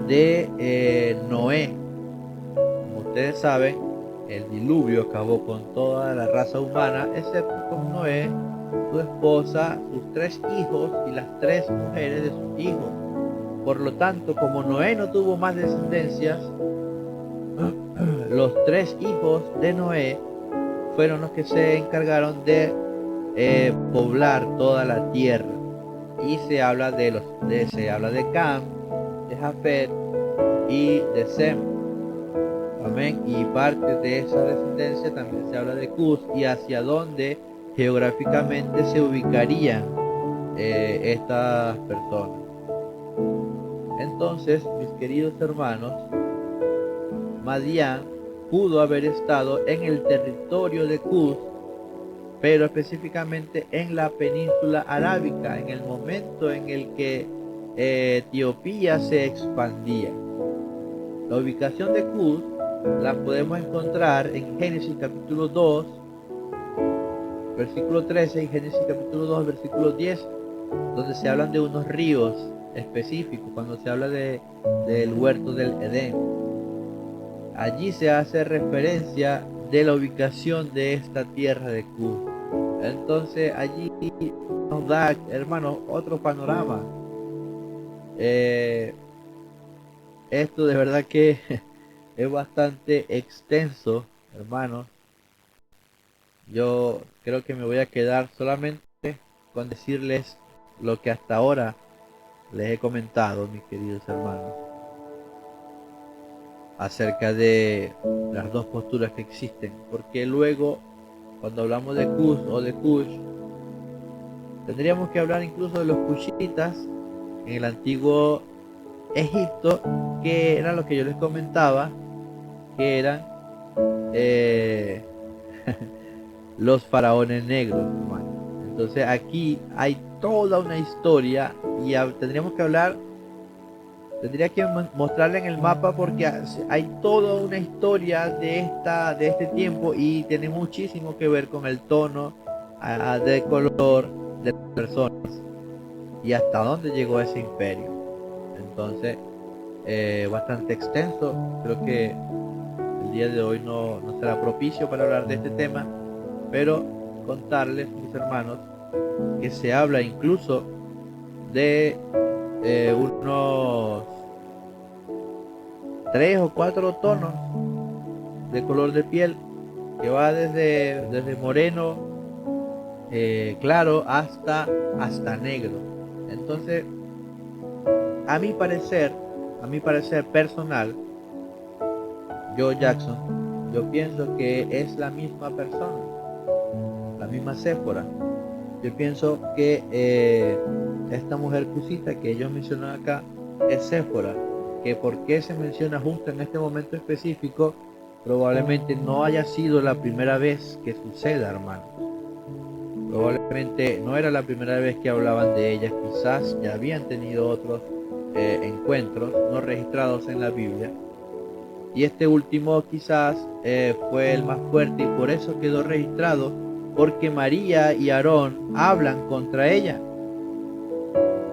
de Noé. Como ustedes saben, el diluvio acabó con toda la raza humana, excepto con Noé, su esposa, sus 3 hijos y las 3 mujeres de sus hijos. Por lo tanto, como Noé no tuvo más descendencias, los 3 hijos de Noé fueron los que se encargaron de poblar toda la tierra. Y se habla se habla de Cam, de Jafet y de Sem. Amén. Y parte de esa descendencia también se habla de Cus, y hacia dónde geográficamente se ubicarían estas personas. Entonces, mis queridos hermanos, Madián pudo haber estado en el territorio de Cus, pero específicamente en la península arábica, en el momento en el que Etiopía se expandía. La ubicación de Cus la podemos encontrar en Génesis capítulo 2, versículo 13, y Génesis capítulo 2, versículo 10, donde se hablan de unos ríos específicos, cuando se habla del huerto del Edén. Allí se hace referencia de la ubicación de esta tierra de Cus. Entonces allí nos da, hermanos, otro panorama. Esto de verdad que es bastante extenso, hermanos. Yo creo que me voy a quedar solamente con decirles lo que hasta ahora les he comentado, mis queridos hermanos, acerca de las dos posturas que existen, porque luego, cuando hablamos de Cus o de Cush, tendríamos que hablar incluso de los cushitas en el antiguo Egipto, que era lo que yo les comentaba, que eran los faraones negros, hermano. Entonces aquí hay toda una historia, y tendría que mostrarle en el mapa, porque hay toda una historia de este tiempo, y tiene muchísimo que ver con el tono de color de las personas y hasta dónde llegó ese imperio. Entonces, bastante extenso. Creo que el día de hoy no será propicio para hablar de este tema, pero contarles, mis hermanos, que se habla incluso de unos 3 o 4 tonos de color de piel, que va desde moreno claro hasta negro. Entonces, a mi parecer personal, Joe Jackson, yo pienso que es la misma persona, la misma Séfora. Yo pienso que esta mujer cusita que ellos mencionan acá es Séfora, que por qué se menciona justo en este momento específico, probablemente no haya sido la primera vez que suceda, hermanos. Probablemente no era la primera vez que hablaban de ella, quizás ya habían tenido otros encuentros no registrados en la Biblia, y este último quizás fue el más fuerte, y por eso quedó registrado, porque María y Aarón hablan contra ella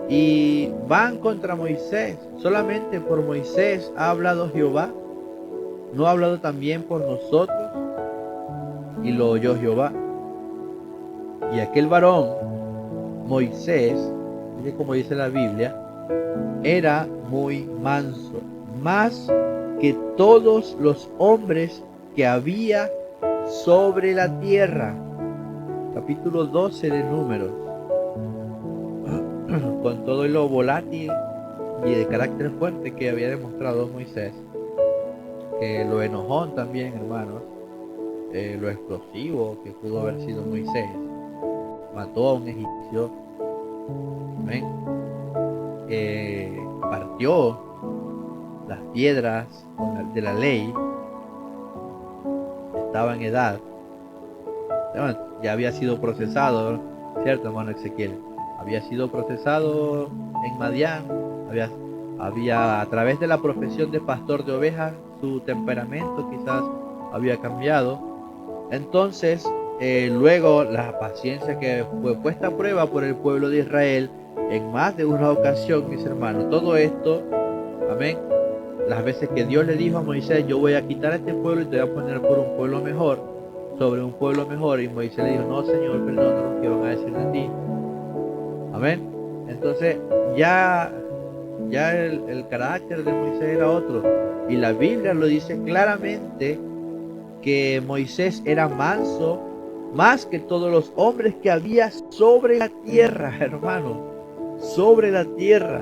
y van contra Moisés. Solamente por Moisés ha hablado Jehová, no ha hablado también por nosotros, y lo oyó Jehová. Y aquel varón, Moisés, como dice la Biblia, era muy manso, más que todos los hombres que había sobre la tierra. Capítulo 12 de Números. Con todo lo volátil y de carácter fuerte que había demostrado Moisés, que lo enojón también, hermanos, lo explosivo que pudo haber sido Moisés, mató a un egipcio, ¿ven? Partió las piedras de la ley, estaba en edad, ya había sido procesado, ¿cierto, hermano Ezequiel? Había sido procesado en Madián, había a través de la profesión de pastor de ovejas, su temperamento quizás había cambiado. Entonces, luego la paciencia que fue puesta a prueba por el pueblo de Israel en más de una ocasión, mis hermanos, todo esto, amén, las veces que Dios le dijo a Moisés: yo voy a quitar a este pueblo y te voy a poner por un pueblo mejor, sobre un pueblo mejor, y Moisés le dijo: no, Señor, perdona lo que van a decir de ti. Amén. Entonces ya el carácter de Moisés era otro, y la Biblia lo dice claramente, que Moisés era manso, más que todos los hombres que había sobre la tierra, hermano, sobre la tierra.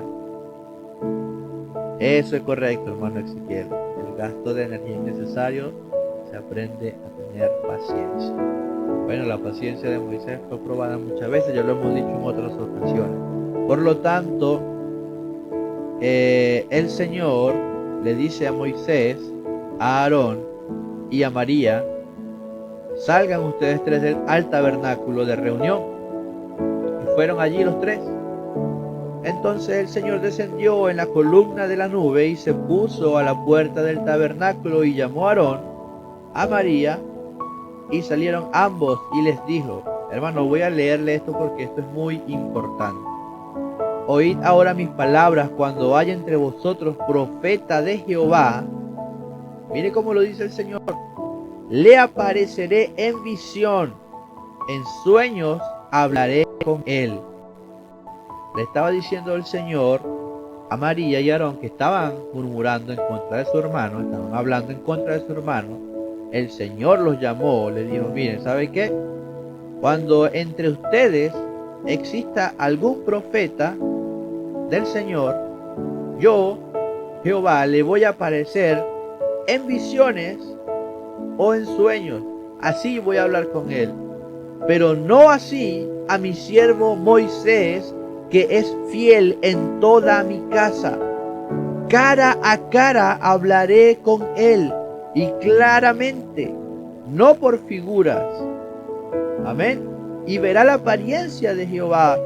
Eso es correcto, hermano Ezequiel. El gasto de energía innecesario se aprende a tener paciencia. Bueno, la paciencia de Moisés fue probada muchas veces, ya lo hemos dicho en otras ocasiones. Por lo tanto, el Señor le dice a Moisés, a Aarón y a María: salgan ustedes tres al tabernáculo de reunión. Y fueron allí los tres. Entonces el Señor descendió en la columna de la nube y se puso a la puerta del tabernáculo y llamó a Aarón, a María, y salieron ambos y les dijo: hermano, voy a leerle esto porque esto es muy importante. Oíd ahora mis palabras cuando haya entre vosotros profeta de Jehová. Mire cómo lo dice el Señor: le apareceré en visión, en sueños hablaré con él. Le estaba diciendo el Señor a María y a Aarón, que estaban murmurando en contra de su hermano, estaban hablando en contra de su hermano. El Señor los llamó, le dijo: miren, ¿sabe qué? Cuando entre ustedes exista algún profeta del Señor, yo, Jehová, le voy a aparecer en visiones o en sueños. Así voy a hablar con él. Pero no así a mi siervo Moisés, que es fiel en toda mi casa. Cara a cara hablaré con él, y claramente, no por figuras. Amén. Y verá la apariencia de Jehová,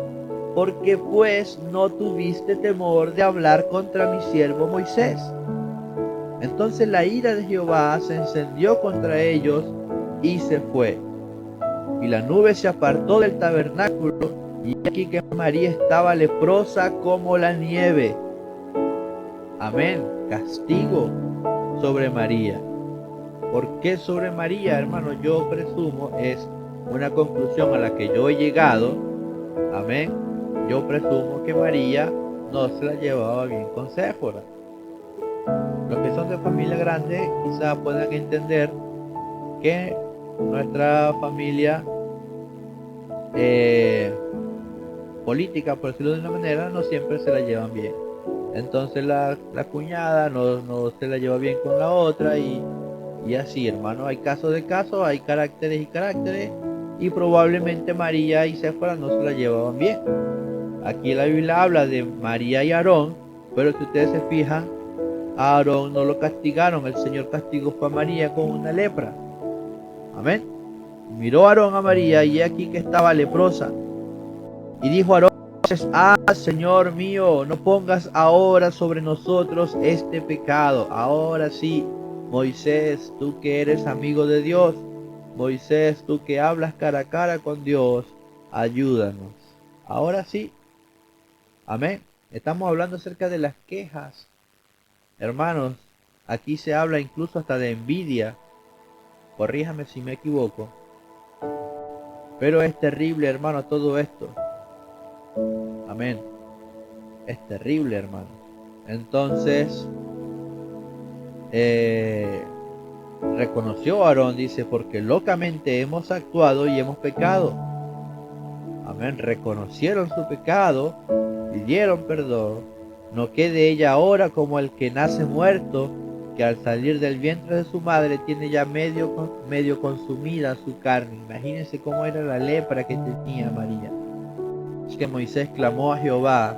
porque pues no tuviste temor de hablar contra mi siervo Moisés. Entonces la ira de Jehová se encendió contra ellos y se fue. Y la nube se apartó del tabernáculo, y aquí que María estaba leprosa como la nieve. Amén. Castigo sobre María. ¿Por qué sobre María, hermano? Yo presumo, es una conclusión a la que yo he llegado. Amén. Yo presumo que María no se la llevaba bien con Séfora. Los que son de familia grande quizás puedan entender que nuestra familia política, por decirlo de una manera, no siempre se la llevan bien. Entonces la cuñada no se la lleva bien con la otra y así, hermano. Hay casos de casos, hay caracteres y caracteres, y probablemente María y Séfora no se la llevaban bien. Aquí la Biblia habla de María y Aarón, pero si ustedes se fijan, a Aarón no lo castigaron, el Señor castigó a María con una lepra. Amén. Miró Aarón a María y aquí que estaba leprosa. Y dijo Aarón: Señor mío, no pongas ahora sobre nosotros este pecado. Ahora sí, Moisés, tú que eres amigo de Dios, Moisés, tú que hablas cara a cara con Dios, ayúdanos. Ahora sí. Amén. Estamos hablando acerca de las quejas. Hermanos, aquí se habla incluso hasta de envidia. Corríjame si me equivoco. Pero es terrible, hermano, todo esto. Amén. Es terrible, hermano. Entonces, reconoció Aarón, dice: porque locamente hemos actuado y hemos pecado. Amén. Reconocieron su pecado, pidieron perdón. No quede ella ahora como el que nace muerto, que al salir del vientre de su madre tiene ya medio consumida su carne. Imagínense cómo era la lepra que tenía María. Es que Moisés clamó a Jehová.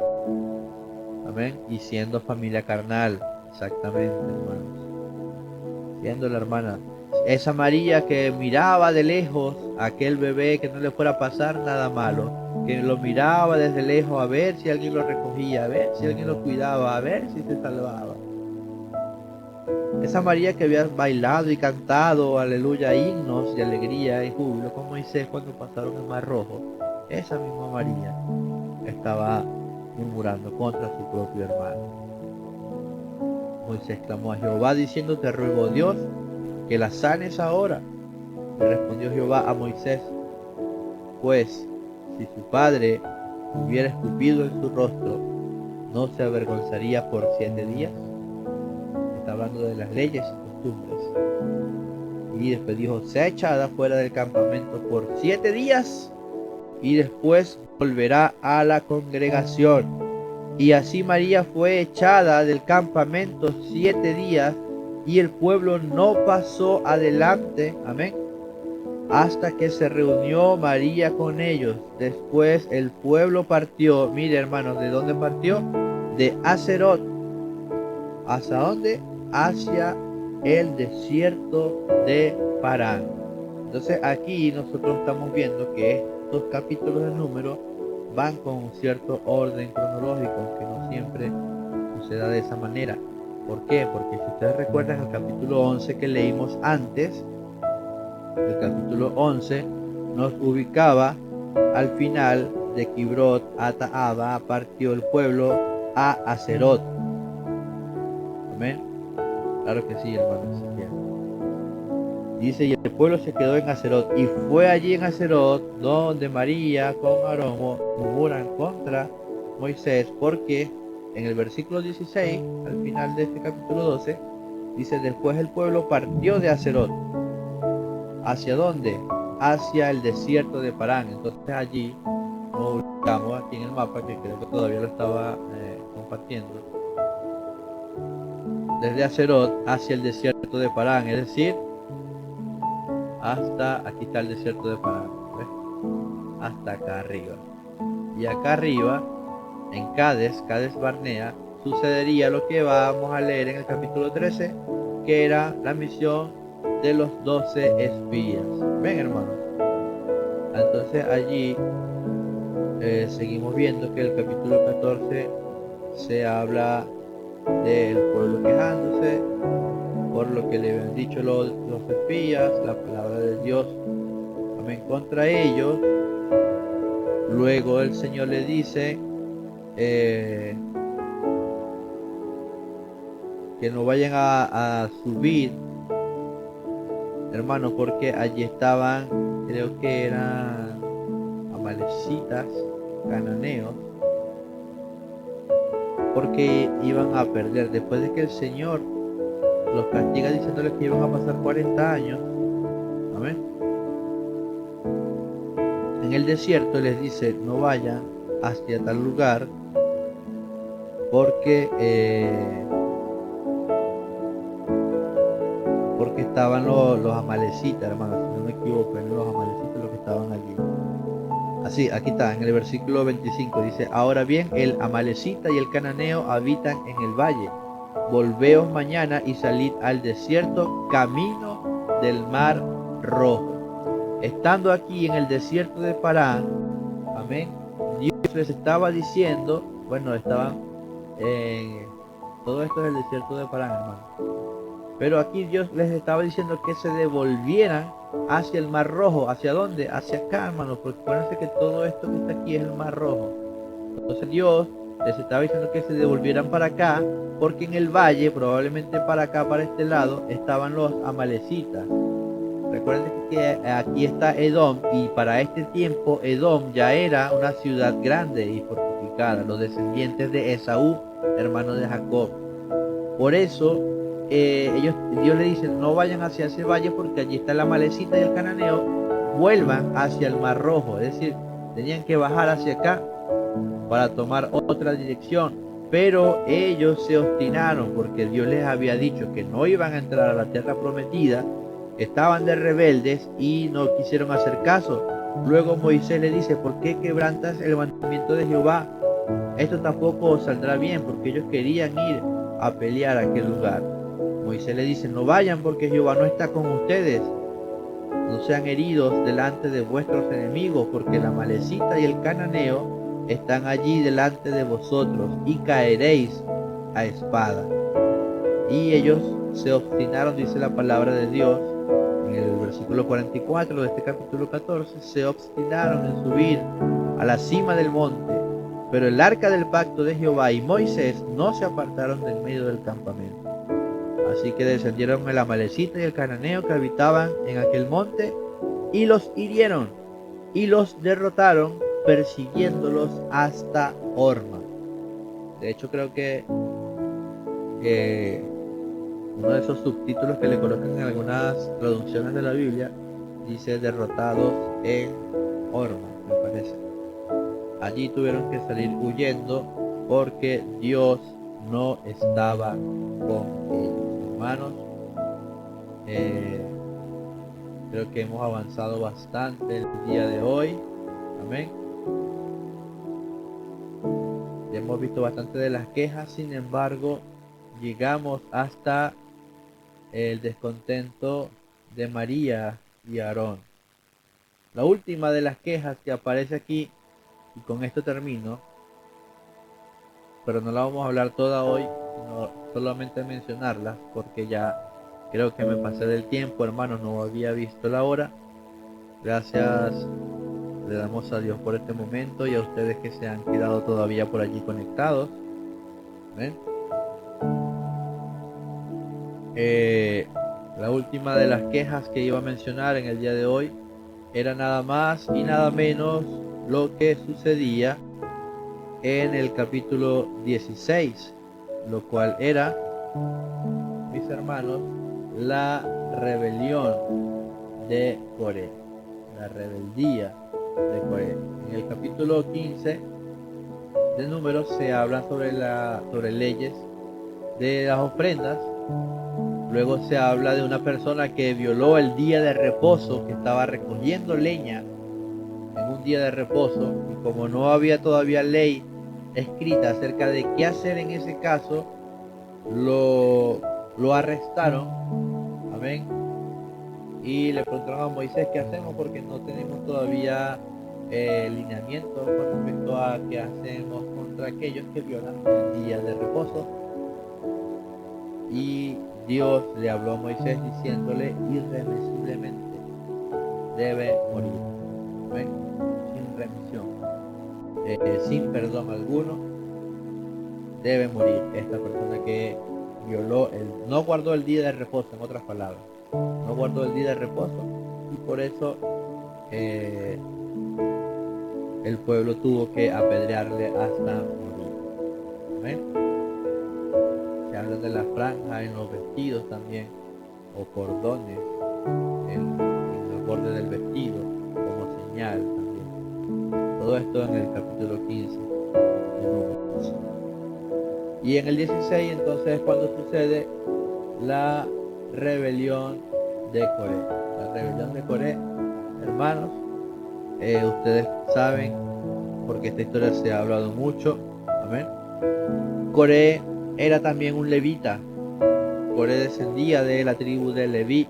Amén. Y siendo familia carnal. Exactamente, hermanos. Viendo la hermana. Esa María que miraba de lejos a aquel bebé, que no le fuera a pasar nada malo. Que lo miraba desde lejos a ver si alguien lo recogía, a ver si alguien lo cuidaba, a ver si se salvaba. Esa María que había bailado y cantado, aleluya, himnos de alegría y júbilo con Moisés cuando pasaron el Mar Rojo. Esa misma María estaba murmurando contra su propio hermano. Moisés clamó a Jehová diciendo: te ruego, Dios, que la sanes ahora. Le respondió Jehová a Moisés: pues si su padre hubiera escupido en su rostro, ¿no se avergonzaría por 7 días? Está hablando de las leyes y costumbres. Y después dijo, sea echada fuera del campamento por 7 días y después volverá a la congregación. Y así María fue echada del campamento 7 días y el pueblo no pasó adelante, amén, hasta que se reunió María con ellos. Después el pueblo partió, mire hermanos, ¿de dónde partió? De Aserot. ¿Hacia dónde? Hacia el desierto de Parán. Entonces aquí nosotros estamos viendo que estos capítulos de Números van con un cierto orden cronológico, que no siempre suceda de esa manera. ¿Por qué? Porque si ustedes recuerdan el capítulo 11 que leímos antes, el capítulo 11 nos ubicaba al final de Kibrot Ataaba, partió el pueblo a Aserot. Amén. Claro que sí, hermanos. Dice, y el pueblo se quedó en Aserot, y fue allí en Aserot donde María con Aarón murmuran contra Moisés, porque en el versículo 16, al final de este capítulo 12, dice, después el pueblo partió de Aserot. ¿Hacia dónde? Hacia el desierto de Parán. Entonces allí nos ubicamos aquí en el mapa, que creo que todavía lo estaba compartiendo, desde Aserot hacia el desierto de Parán, es decir, hasta aquí está el desierto de Parán, ¿ves? Hasta acá arriba. Y acá arriba, en Cades Barnea, sucedería lo que vamos a leer en el capítulo 13, que era la misión de los 12 espías. Ven, hermanos. Entonces allí seguimos viendo que el capítulo 14 se habla del pueblo quejándose por lo que le habían dicho los espías, la palabra de Dios, amén, contra ellos. Luego el Señor le dice que no vayan a subir, hermanos, porque allí estaban, creo que eran amalecitas, cananeos, porque iban a perder después de que el Señor los castiga diciéndoles que iban a pasar 40 años, amén, en el desierto. Les dice, no vayan hacia tal lugar, porque estaban los amalecitas, hermanos, si no me equivoco, eran los amalecitas los que estaban allí. Así, aquí está, en el versículo 25 dice, ahora bien, el amalecita y el cananeo habitan en el valle. Volveos mañana y salid al desierto, camino del mar rojo. Estando aquí en el desierto de Parán, amén, Dios les estaba diciendo, bueno, estaban en todo esto es el desierto de Parán, hermano, pero aquí Dios les estaba diciendo que se devolvieran hacia el mar rojo. ¿Hacia dónde? Hacia acá, hermanos, porque acuérdense que todo esto que está aquí es el mar rojo. Entonces Dios les estaba diciendo que se devolvieran para acá, porque en el valle, probablemente para acá, para este lado, estaban los amalecitas. Recuerden que aquí está Edom, y para este tiempo Edom ya era una ciudad grande y fortificada, los descendientes de Esaú, hermano de Jacob. Por eso Dios le dice, no vayan hacia ese valle porque allí está la amalecita y el cananeo, vuelvan hacia el mar rojo. Es decir, tenían que bajar hacia acá para tomar otra dirección, pero ellos se obstinaron porque Dios les había dicho que no iban a entrar a la tierra prometida, estaban de rebeldes y no quisieron hacer caso. Luego Moisés le dice, ¿por qué quebrantas el mandamiento de Jehová? Esto tampoco saldrá bien, porque ellos querían ir a pelear a aquel lugar. Moisés le dice, no vayan porque Jehová no está con ustedes, no sean heridos delante de vuestros enemigos, porque la amalecita y el cananeo están allí delante de vosotros y caeréis a espada. Y ellos se obstinaron, dice la palabra de Dios en el versículo 44 de este capítulo 14, se obstinaron en subir a la cima del monte, pero el arca del pacto de Jehová y Moisés no se apartaron del medio del campamento. Así que descendieron el amalecita y el cananeo que habitaban en aquel monte y los hirieron y los derrotaron, persiguiéndolos hasta Horma. De hecho, creo que Uno de esos subtítulos que le colocan en algunas traducciones de la Biblia dice derrotados en Horma, me parece. Allí tuvieron que salir huyendo porque Dios no estaba con ellos. Hermanos, eh, creo que hemos avanzado bastante el día de hoy. Amén. Ya hemos visto bastante de las quejas, sin embargo, llegamos hasta el descontento de María y Aarón. La última de las quejas que aparece aquí, y con esto termino, pero no la vamos a hablar toda hoy, sino solamente mencionarla, porque ya creo que me pasé del tiempo, hermanos, no había visto la hora. Gracias le damos a Dios por este momento y a ustedes que se han quedado todavía por allí conectados. ¿Ven? La última de las quejas que iba a mencionar en el día de hoy era nada más y nada menos lo que sucedía en el capítulo 16, lo cual era, mis hermanos, la rebelión de Coré, la rebeldía de Coré. En el capítulo 15 de Números se habla sobre leyes de las ofrendas. Luego se habla de una persona que violó el día de reposo, que estaba recogiendo leña en un día de reposo, y como no había todavía ley escrita acerca de qué hacer en ese caso, lo arrestaron. Amén. Y le preguntaron a Moisés qué hacemos porque no tenemos todavía lineamientos con respecto a qué hacemos contra aquellos que violan el día de reposo. Y Dios le habló a Moisés diciéndole irremisiblemente debe morir. ¿Ven? Sin remisión, sin perdón alguno, debe morir esta persona que no guardó el día de reposo, en otras palabras, no guardó el día de reposo, y por eso el pueblo tuvo que apedrearle hasta morir. ¿Ven? Se habla de la franja en los vestidos también, o cordones en el borde del vestido, como señal también. Todo esto en el capítulo 15 de Números. Y en el 16 entonces es cuando sucede la rebelión de Coré. La rebelión de Coré, hermanos, ustedes saben, porque esta historia se ha hablado mucho. Amén. Coré era también un levita. Coré descendía de la tribu de Leví,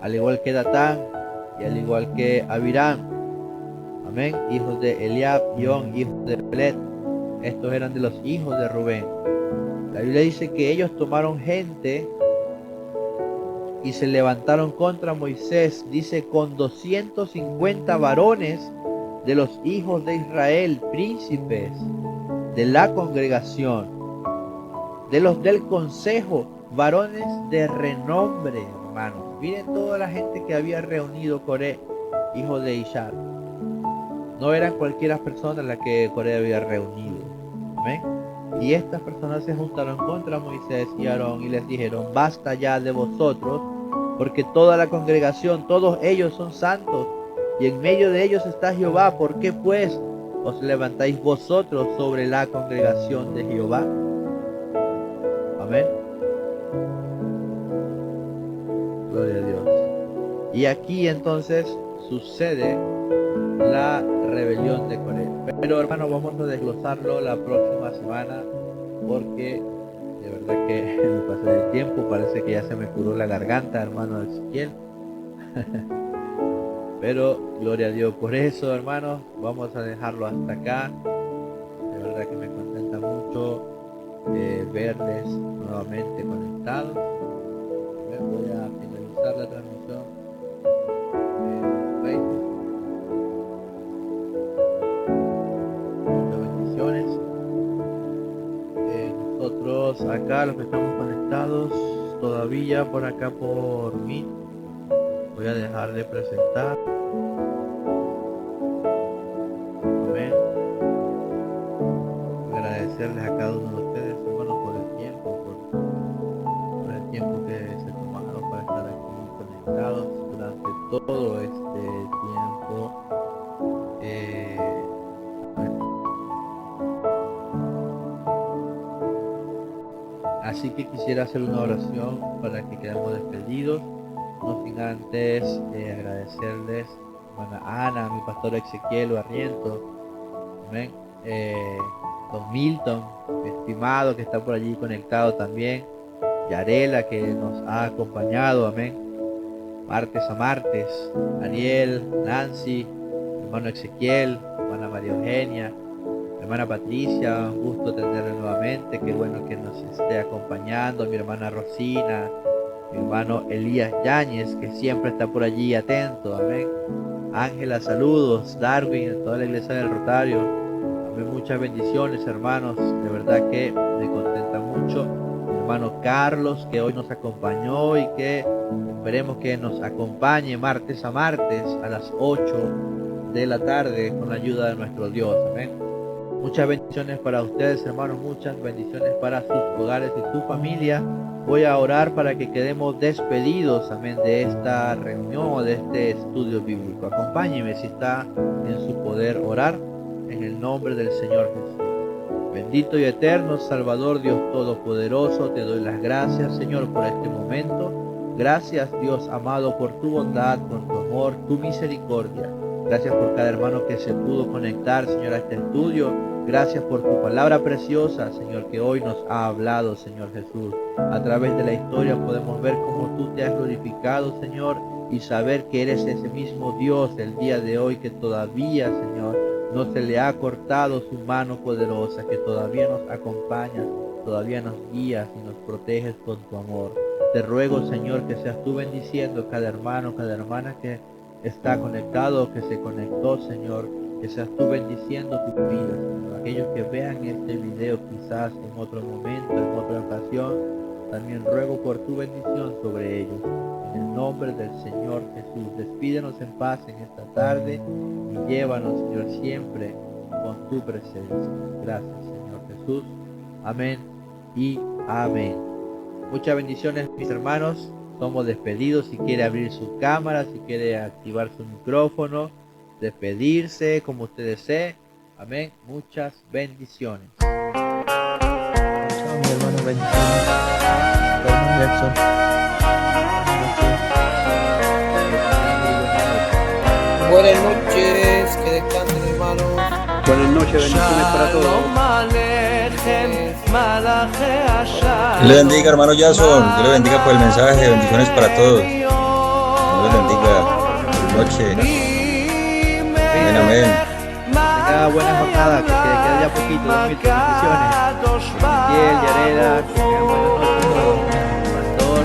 al igual que Datán y al igual que Abiram. Amén. Hijos de Eliab y On, hijos de Pelet. Estos eran de los hijos de Rubén. La Biblia dice que ellos tomaron gente y se levantaron contra Moisés, dice, con 250 varones de los hijos de Israel, príncipes de la congregación, de los del consejo, varones de renombre, hermanos. Miren toda la gente que había reunido Coré, hijo de Ishar. No eran cualquiera persona la que Coré había reunido. ¿Amén? Y estas personas se juntaron contra Moisés y Aarón y les dijeron, basta ya de vosotros, porque toda la congregación, todos ellos son santos, y en medio de ellos está Jehová. ¿Por qué pues os levantáis vosotros sobre la congregación de Jehová? Amén. Gloria a Dios. Y aquí entonces sucede la rebelión de Coré. Pero hermanos, vamos a desglosarlo la próxima semana, porque de verdad que me pasé del tiempo, parece que ya se me curó la garganta, hermano Ezequiel. Pero gloria a Dios por eso, hermanos. Vamos a dejarlo hasta acá. De verdad que me contenta mucho verles nuevamente conectados. Voy a finalizar la transmisión en Facebook. Muchas bendiciones. Nosotros acá, los que estamos conectados todavía por acá por mí, voy a dejar de presentar. Amén. Agradecerles a cada uno de ustedes, hermanos, por el tiempo que todo este tiempo. Así que quisiera hacer una oración para que quedemos despedidos, no sin antes agradecerles a hermana Ana, a mi pastor Ezequiel Barrientos, amén. Don Milton, estimado, que está por allí conectado también, Yarela, que nos ha acompañado, amén, martes a martes, Ariel, Nancy, hermano Ezequiel, hermana María Eugenia, hermana Patricia, un gusto tenerla nuevamente, qué bueno que nos esté acompañando, mi hermana Rosina, mi hermano Elías Yáñez, que siempre está por allí atento, amén. Ángela, saludos, Darwin, toda la iglesia del Rotario, amén, muchas bendiciones, hermanos, de verdad que me contenta mucho. Mi hermano Carlos, que hoy nos acompañó y que esperemos que nos acompañe martes a martes a las 8 de la tarde con la ayuda de nuestro Dios, amén. Muchas bendiciones para ustedes, hermanos, muchas bendiciones para sus hogares y su familia. Voy a orar para que quedemos despedidos, amén, de esta reunión o de este estudio bíblico. Acompáñeme si está en su poder orar en el nombre del Señor Jesús. Bendito y eterno Salvador, Dios Todopoderoso, te doy las gracias, Señor, por este momento. Gracias, Dios amado, por tu bondad, por tu amor, tu misericordia. Gracias por cada hermano que se pudo conectar, Señor, a este estudio. Gracias por tu palabra preciosa, Señor, que hoy nos ha hablado, Señor Jesús. A través de la historia podemos ver cómo tú te has glorificado, Señor, y saber que eres ese mismo Dios el día de hoy, que todavía, Señor, no se le ha cortado su mano poderosa, que todavía nos acompaña, todavía nos guías y nos proteges con tu amor. Te ruego, Señor, que seas tú bendiciendo cada hermano, cada hermana que está conectado, que se conectó, Señor, que seas tú bendiciendo tu vida, Señor. Aquellos que vean este video quizás en otro momento, en otra ocasión, también ruego por tu bendición sobre ellos. En el nombre del Señor Jesús, despídenos en paz en esta tarde y llévanos, Señor, siempre con tu presencia. Gracias, Señor Jesús. Amén y amén. Muchas bendiciones, mis hermanos. Somos despedidos. Si quiere abrir su cámara, si quiere activar su micrófono, despedirse como usted desee. Amén. Muchas bendiciones. Chao, mi hermano, bendiciones. Hermano Jackson. Buenas noches, que descansen, hermanos. Buenas noches, bendiciones para todos. Le bendiga, hermano Jason, que le bendiga por el mensaje, bendiciones para todos. Dios les bendiga, buenas noches. Amén, amén. Tenga buena jornada, que queda ya poquito, 2000 bendiciones. Ezequiel, Yarela, que tengan buenas noches, pastor.